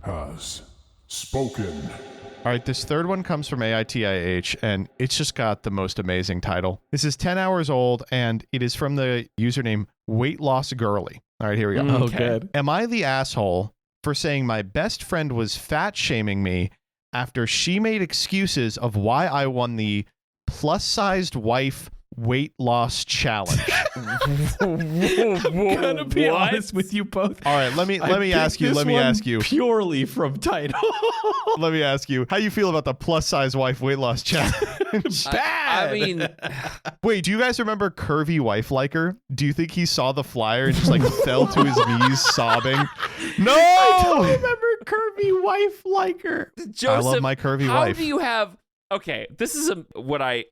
has spoken. All right, this third one comes from AITIH, and it's just got the most amazing title. This is 10 hours old, and it is from the username Weight Loss Girly. All right, here we go. Oh, Okay. good. Am I the asshole for saying my best friend was fat shaming me after she made excuses of why I won the plus-sized wife weight loss challenge? I'm gonna be honest with you both. All right, let me ask you. Purely from title. Let me ask you. How you feel about the plus-size wife weight loss challenge? Bad. I mean, Wait, do you guys remember Curvy Wife Liker? Do you think he saw the flyer and just like fell to his knees sobbing? No! I don't remember Curvy Wife Liker. Joseph, I love my curvy how wife. do you have okay, this is what I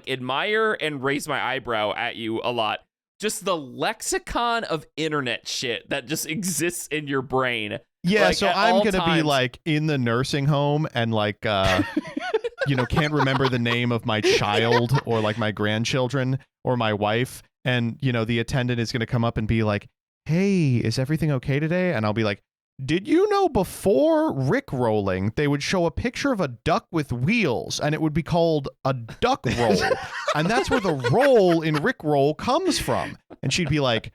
admire and raise my eyebrow at you a lot. Just the lexicon of internet shit that just exists in your brain. Yeah, so I'm going to be like in the nursing home and like, can't remember the name of my child or like my grandchildren or my wife. And, the attendant is going to come up and be like, hey, is everything okay today? And I'll be like, did you know before Rickrolling, they would show a picture of a duck with wheels and it would be called a duck roll? And that's where the roll in Rickroll comes from. And she'd be like,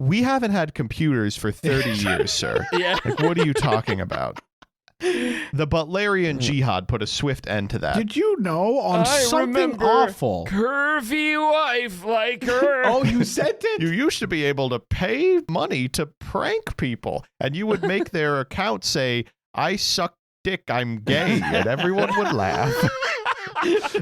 we haven't had computers for 30 years, sir. Yeah. Like, what are you talking about? The Butlerian Jihad put a swift end to that. Did you know on something awful? Curvy wife like her. Oh, you sent it? You used to be able to pay money to prank people, and you would make their account say, I suck dick, I'm gay, and everyone would laugh.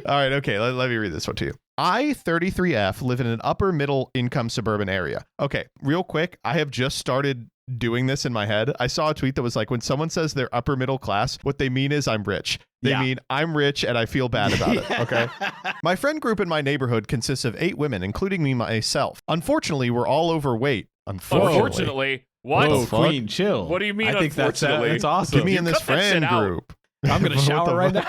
All right, okay, let me read this one to you. I, 33F, live in an upper middle income suburban area. Okay, real quick, I have just started doing this in my head. I saw a tweet that was like, when someone says they're upper middle class, what they mean is I'm rich. They mean I'm rich and I feel bad about it, okay? My friend group in my neighborhood consists of 8 women, including me myself. Unfortunately, we're all overweight. Unfortunately? What? Whoa, Queen, chill. What do you mean, I think unfortunately? that's awesome. Get me in this friend group. I'm going to shower right now.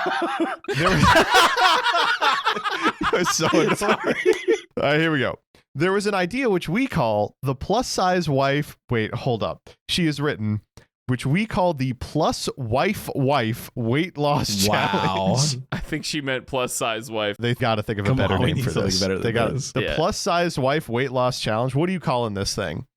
You're so annoying. All right, here we go. There was an idea which we call the plus size wife. Wait, hold up. She has written, which we call the plus wife weight loss challenge. I think she meant plus size wife. They got to think of a better name for this. They got the plus size wife weight loss challenge. What are you calling this thing?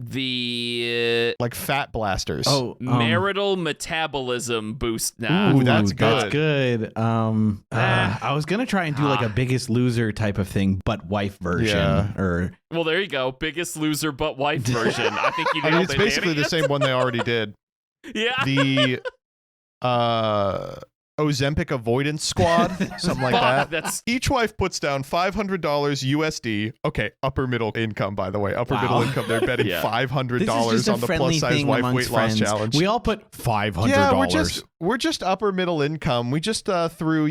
The like fat blasters. Oh, marital metabolism boost. Now that's good. That's good. I was gonna try and do like a Biggest Loser type of thing, but wife version. Yeah. Or well, there you go. Biggest Loser but wife version. I think you nailed it's basically the same one they already did. Yeah. The Ozempic avoidance squad, something like that. Each wife puts down $500 USD. Okay, upper middle income, by the way. Middle income. They're betting $500 on the plus size wife weight loss challenge. We all put $500. Yeah, we're just upper middle income. We just threw,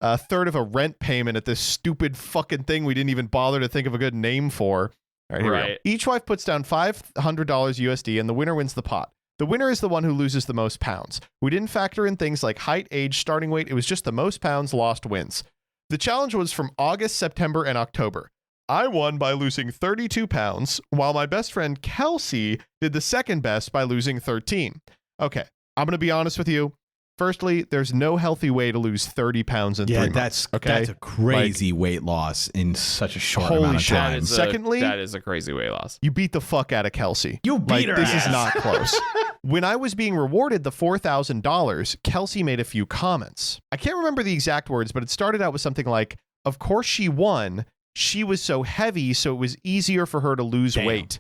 a third of a rent payment at this stupid fucking thing we didn't even bother to think of a good name for. All right, here we go. Each wife puts down $500 USD, and the winner wins the pot. The winner is the one who loses the most pounds. We didn't factor in things like height, age, starting weight. It was just the most pounds lost wins. The challenge was from August, September, and October. I won by losing 32 pounds, while my best friend Kelsey did the second best by losing 13. Okay, I'm going to be honest with you. Firstly, there's no healthy way to lose 30 pounds in 3 months. That's a crazy weight loss in such a short amount of time. Secondly, that is a crazy weight loss. You beat the fuck out of Kelsey. You beat her. This is not close. When I was being rewarded the $4,000, Kelsey made a few comments. I can't remember the exact words, but it started out with something like, of course she won. She was so heavy, so it was easier for her to lose weight.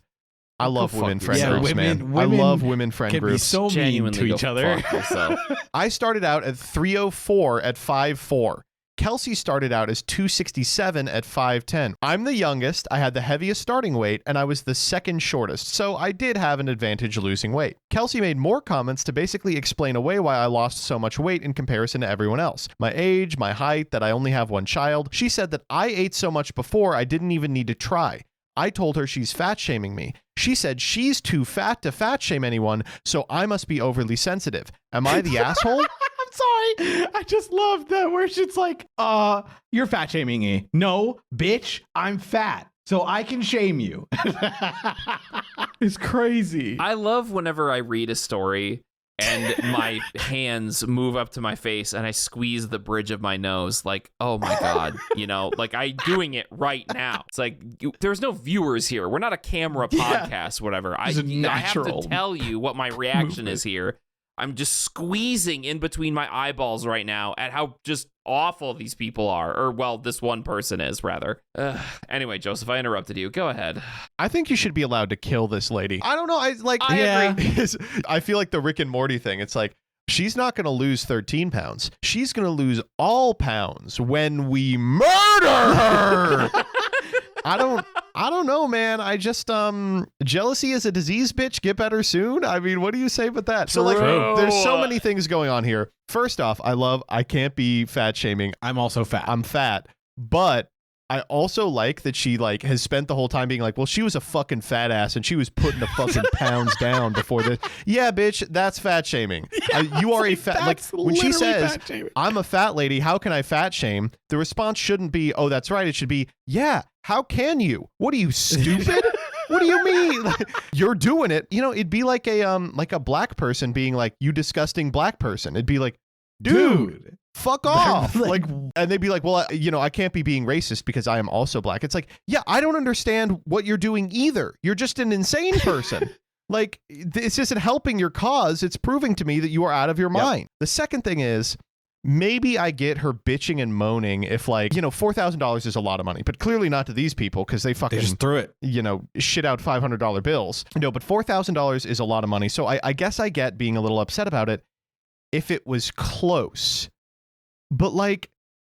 I love women friend groups, man. I love women friend can groups. Be so mean to each other. I started out at 304 at 5'4". Kelsey started out as 267 at 5'10". I'm the youngest, I had the heaviest starting weight, and I was the second shortest, so I did have an advantage losing weight. Kelsey made more comments to basically explain away why I lost so much weight in comparison to everyone else. My age, my height, that I only have one child. She said that I ate so much before I didn't even need to try. I told her she's fat shaming me. She said she's too fat to fat shame anyone, so I must be overly sensitive. Am I the asshole? I'm sorry. I just love that where she's like, you're fat shaming me. No, bitch, I'm fat, so I can shame you. It's crazy. I love whenever I read a story and my hands move up to my face and I squeeze the bridge of my nose like, oh my God, like I'm doing it right now. It's like, there's no viewers here. We're not a camera podcast, whatever. I have to tell you what my reaction is here. I'm just squeezing in between my eyeballs right now at how just awful these people are. Or, well, this one person is, rather. Anyway, Joseph, I interrupted you. Go ahead. I think you should be allowed to kill this lady. I don't know. I agree. I feel like the Rick and Morty thing. It's like, she's not going to lose 13 pounds. She's going to lose all pounds when we murder her. I I don't know, man. I just jealousy is a disease, bitch. Get better soon. I mean, what do you say about that? So like, there's so many things going on here. First off, I can't be fat shaming. I'm also fat. I'm fat, but I also like that she like has spent the whole time being like, well, she was a fucking fat ass and she was putting the fucking pounds down before this. Yeah, bitch, that's fat shaming. You are a fat, like when she says, I'm a fat lady, how can I fat shame? The response shouldn't be, oh, that's right. It should be, yeah, how can you? What are you, stupid? What do you mean? Like, you're doing it. You know, it'd be like a black person being like, you disgusting black person. It'd be like, dude. Fuck off. Like, and they'd be like, well, you know, I can't be being racist because I am also black. It's like, yeah, I don't understand what you're doing either. You're just an insane person. Like, this isn't helping your cause. It's proving to me that you are out of your mind. The second thing is, maybe I get her bitching and moaning if, like, you know, $4,000 is a lot of money, but clearly not to these people because they fucking just threw it, you know, shit out $500 bills. No, but $4,000 is a lot of money. So I guess I get being a little upset about it if it was close. But like,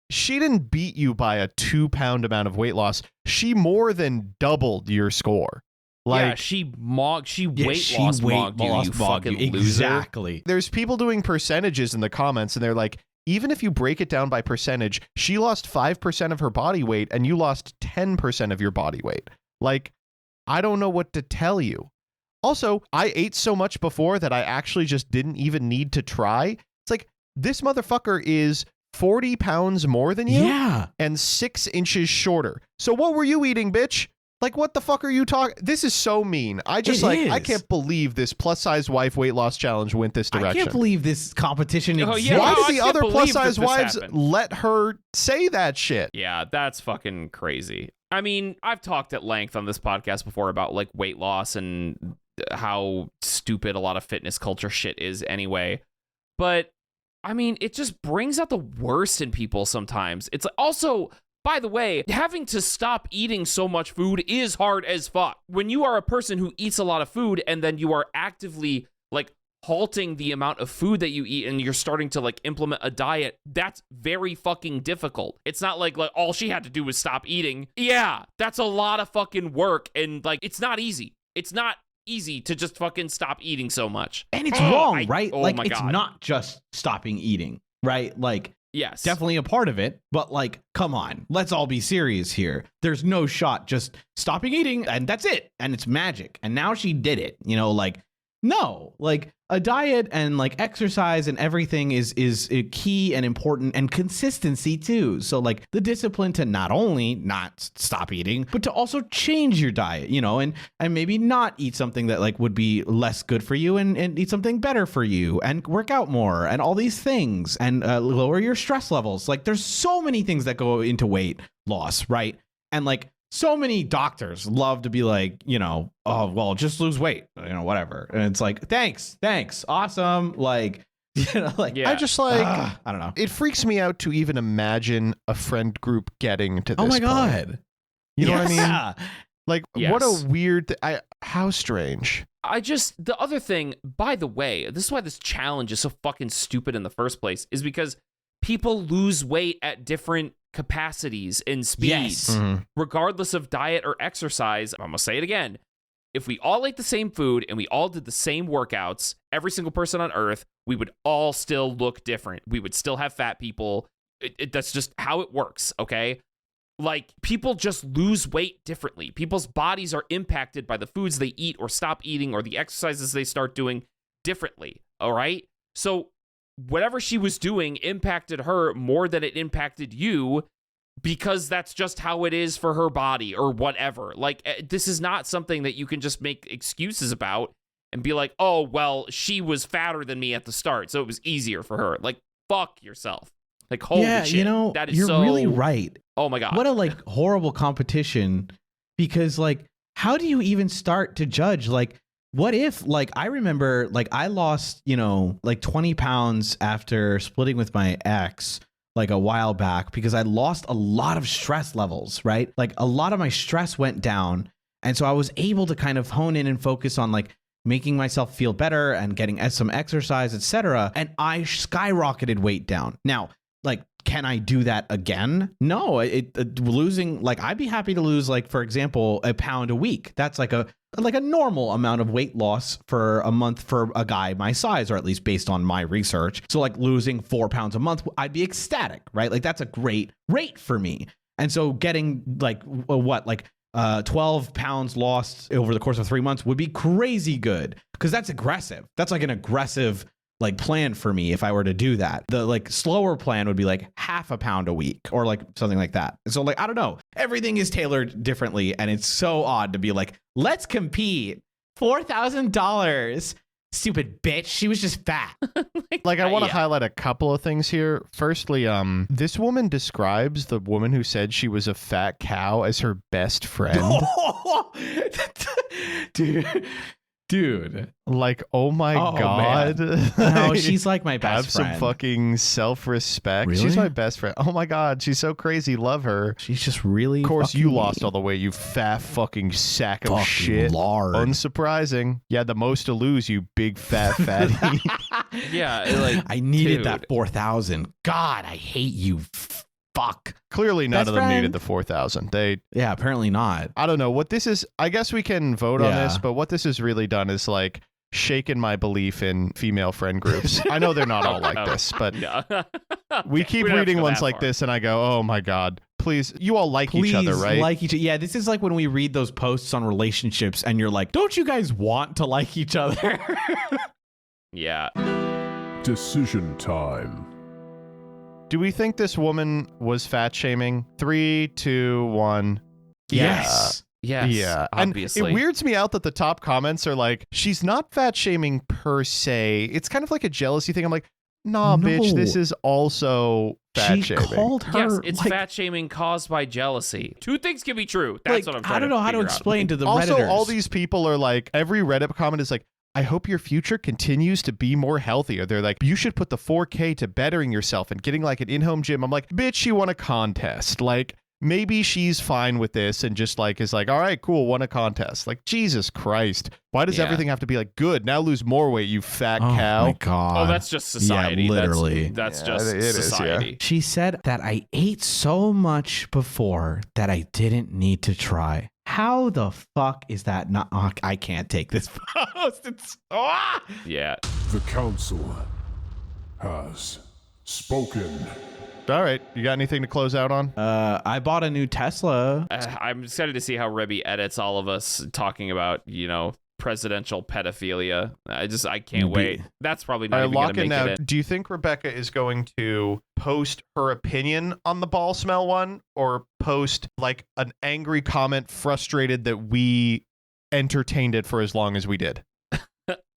she didn't beat you by a 2-pound amount of weight loss. She more than doubled your score. Like, yeah, she weight loss mogged you fucking loser. Exactly. There's people doing percentages in the comments, and they're like, even if you break it down by percentage, she lost 5% of her body weight, and you lost 10% of your body weight. Like, I don't know what to tell you. Also, I ate so much before that I actually just didn't even need to try. It's like, this motherfucker is 40 pounds more than you, and 6 inches shorter. So what were you eating, bitch? Like, what the fuck are you talking? This is so mean. I can't believe this plus size wife weight loss challenge went this direction. I can't believe this competition exists. Yeah, why did the other plus size wives happened? let her say that shit? Yeah, that's fucking crazy. I mean, I've talked at length on this podcast before about like weight loss and how stupid a lot of fitness culture shit is anyway. But I mean, it just brings out the worst in people sometimes. It's also, by the way, having to stop eating so much food is hard as fuck. When you are a person who eats a lot of food and then you are actively like halting the amount of food that you eat and you're starting to like implement a diet, that's very fucking difficult. It's not like all she had to do was stop eating. Yeah, that's a lot of fucking work, and like it's not easy. It's not easy to just fucking stop eating so much. And it's wrong, right? Oh like, my it's God. not just stopping eating, right? Like, yes, definitely a part of it, but like, come on, let's all be serious here. There's no shot just stopping eating and that's it. And it's magic. And now she did it, you know, like, no, like a diet and like exercise and everything is key and important, and consistency too. So like the discipline to not only not stop eating, but to also change your diet, you know, and maybe not eat something that like would be less good for you and eat something better for you and work out more and all these things and lower your stress levels. Like there's so many things that go into weight loss, right? And like, so many doctors love to be like, you know, oh, well, just lose weight, you know, whatever. And it's like, thanks, awesome. Like, you know, like, yeah. I just like, I don't know. it freaks me out to even imagine a friend group getting to this Oh my point. God. You know what I mean? Yeah. Like, Yes. what a weird, how strange. The other thing, by the way, this is why this challenge is so fucking stupid in the first place, is because people lose weight at different capacities and speeds, regardless of diet or exercise. I'm gonna say it again. If we all ate the same food and we all did the same workouts, every single person on earth, we would all still look different. We would still have fat people. That's just how it works, okay? Like, people just lose weight differently. People's bodies are impacted by the foods they eat or stop eating or the exercises they start doing differently, all right? So whatever she was doing impacted her more than it impacted you, because that's just how it is for her body or whatever. Like, this is not something that you can just make excuses about and be like, oh, well, she was fatter than me at the start, so it was easier for her. Like, fuck yourself. Like, holy shit. You know, that is you're so... really right. Oh my God. What a like horrible competition, because like, how do you even start to judge? Like, what if, like, I remember, like, I lost, you know, like 20 pounds after splitting with my ex, like a while back, because I lost a lot of stress levels, right? Like a lot of my stress went down. And so I was able to kind of hone in and focus on like making myself feel better and getting some exercise, etc. And I skyrocketed weight down. Now, like Can I do that again? No, losing, like, I'd be happy to lose, like, for example, a pound a week. That's like a normal amount of weight loss for a month for a guy my size, or at least based on my research. So like losing 4 pounds a month, I'd be ecstatic, right? Like that's a great rate for me. And so getting like 12 pounds lost over the course of 3 months would be crazy good, because that's aggressive. That's like an aggressive like plan for me if I were to do that. The like slower plan would be like half a pound a week or like something like that. So like, I don't know. Everything is tailored differently, and it's so odd to be like, let's compete. $4,000. Stupid bitch. She was just fat. Like, I want to highlight a couple of things here. Firstly, this woman describes the woman who said she was a fat cow as her best friend. Dude. Like, oh my God. No, she's like my best friend. Have some fucking self-respect. Really? She's my best friend. Oh my God, she's so crazy. Love her. She's just really. Of course, you lost all the weight, you fat fucking sack of shit. Lard. Unsurprising. You had the most to lose, you big fat fatty. Yeah, like, I needed that 4,000. God, I hate you. Fuck. Clearly, none Best of them friend. needed the 4,000. Yeah, apparently not. I don't know what this is. I guess we can vote on this, but what this has really done is like shaken my belief in female friend groups. I know they're not all like this, but we keep reading ones like this, and I go, oh my God. Please, you all like each other, right? Like each. Yeah, this is like when we read those posts on relationships, and you're like, don't you guys want to like each other? Yeah. Decision time. Do we think this woman was fat shaming? 3, 2, 1. Yes. Yes. Yeah. Obviously. And it weirds me out that the top comments are like, she's not fat shaming per se. It's kind of like a jealousy thing. I'm like, nah, No. bitch, this is also fat She shaming. called her. Yes, it's like, fat shaming caused by jealousy. Two things can be true. That's what I'm trying I don't know how to figure out. explain to the Also, Redditors. all these people are like, every Reddit comment is like, I hope your future continues to be more healthy. Or they're like, you should put the 4K to bettering yourself and getting like an in-home gym. I'm like, bitch, she won a contest. Like, maybe she's fine with this and just like is like, all right, cool, won a contest. Like, Jesus Christ. Why does everything have to be like, good, now lose more weight, you fat cow? Oh my God. Oh, that's just society. Yeah, literally. That's Yeah, just it is, society. She said that I ate so much before that I didn't need to try. How the fuck is that not? Oh, I can't take this post. It's Yeah. The Council has spoken. All right, you got anything to close out on? I bought a new Tesla. I'm excited to see how Rebby edits all of us talking about, presidential pedophilia. I can't wait. That's probably not even going to make it in. Do you think Rebecca is going to post her opinion on the ball smell one, or post like an angry comment frustrated that we entertained it for as long as we did?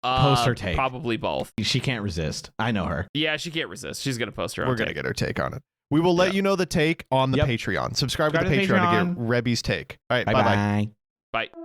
Post her take. Probably both. She can't resist. I know her. Yeah, she can't resist. She's going to post her own We're going to take. get her take on it. We will let you know the take on the Yep. Patreon. Subscribe to the Patreon to get Rebby's take. All right, bye-bye. Bye. Bye.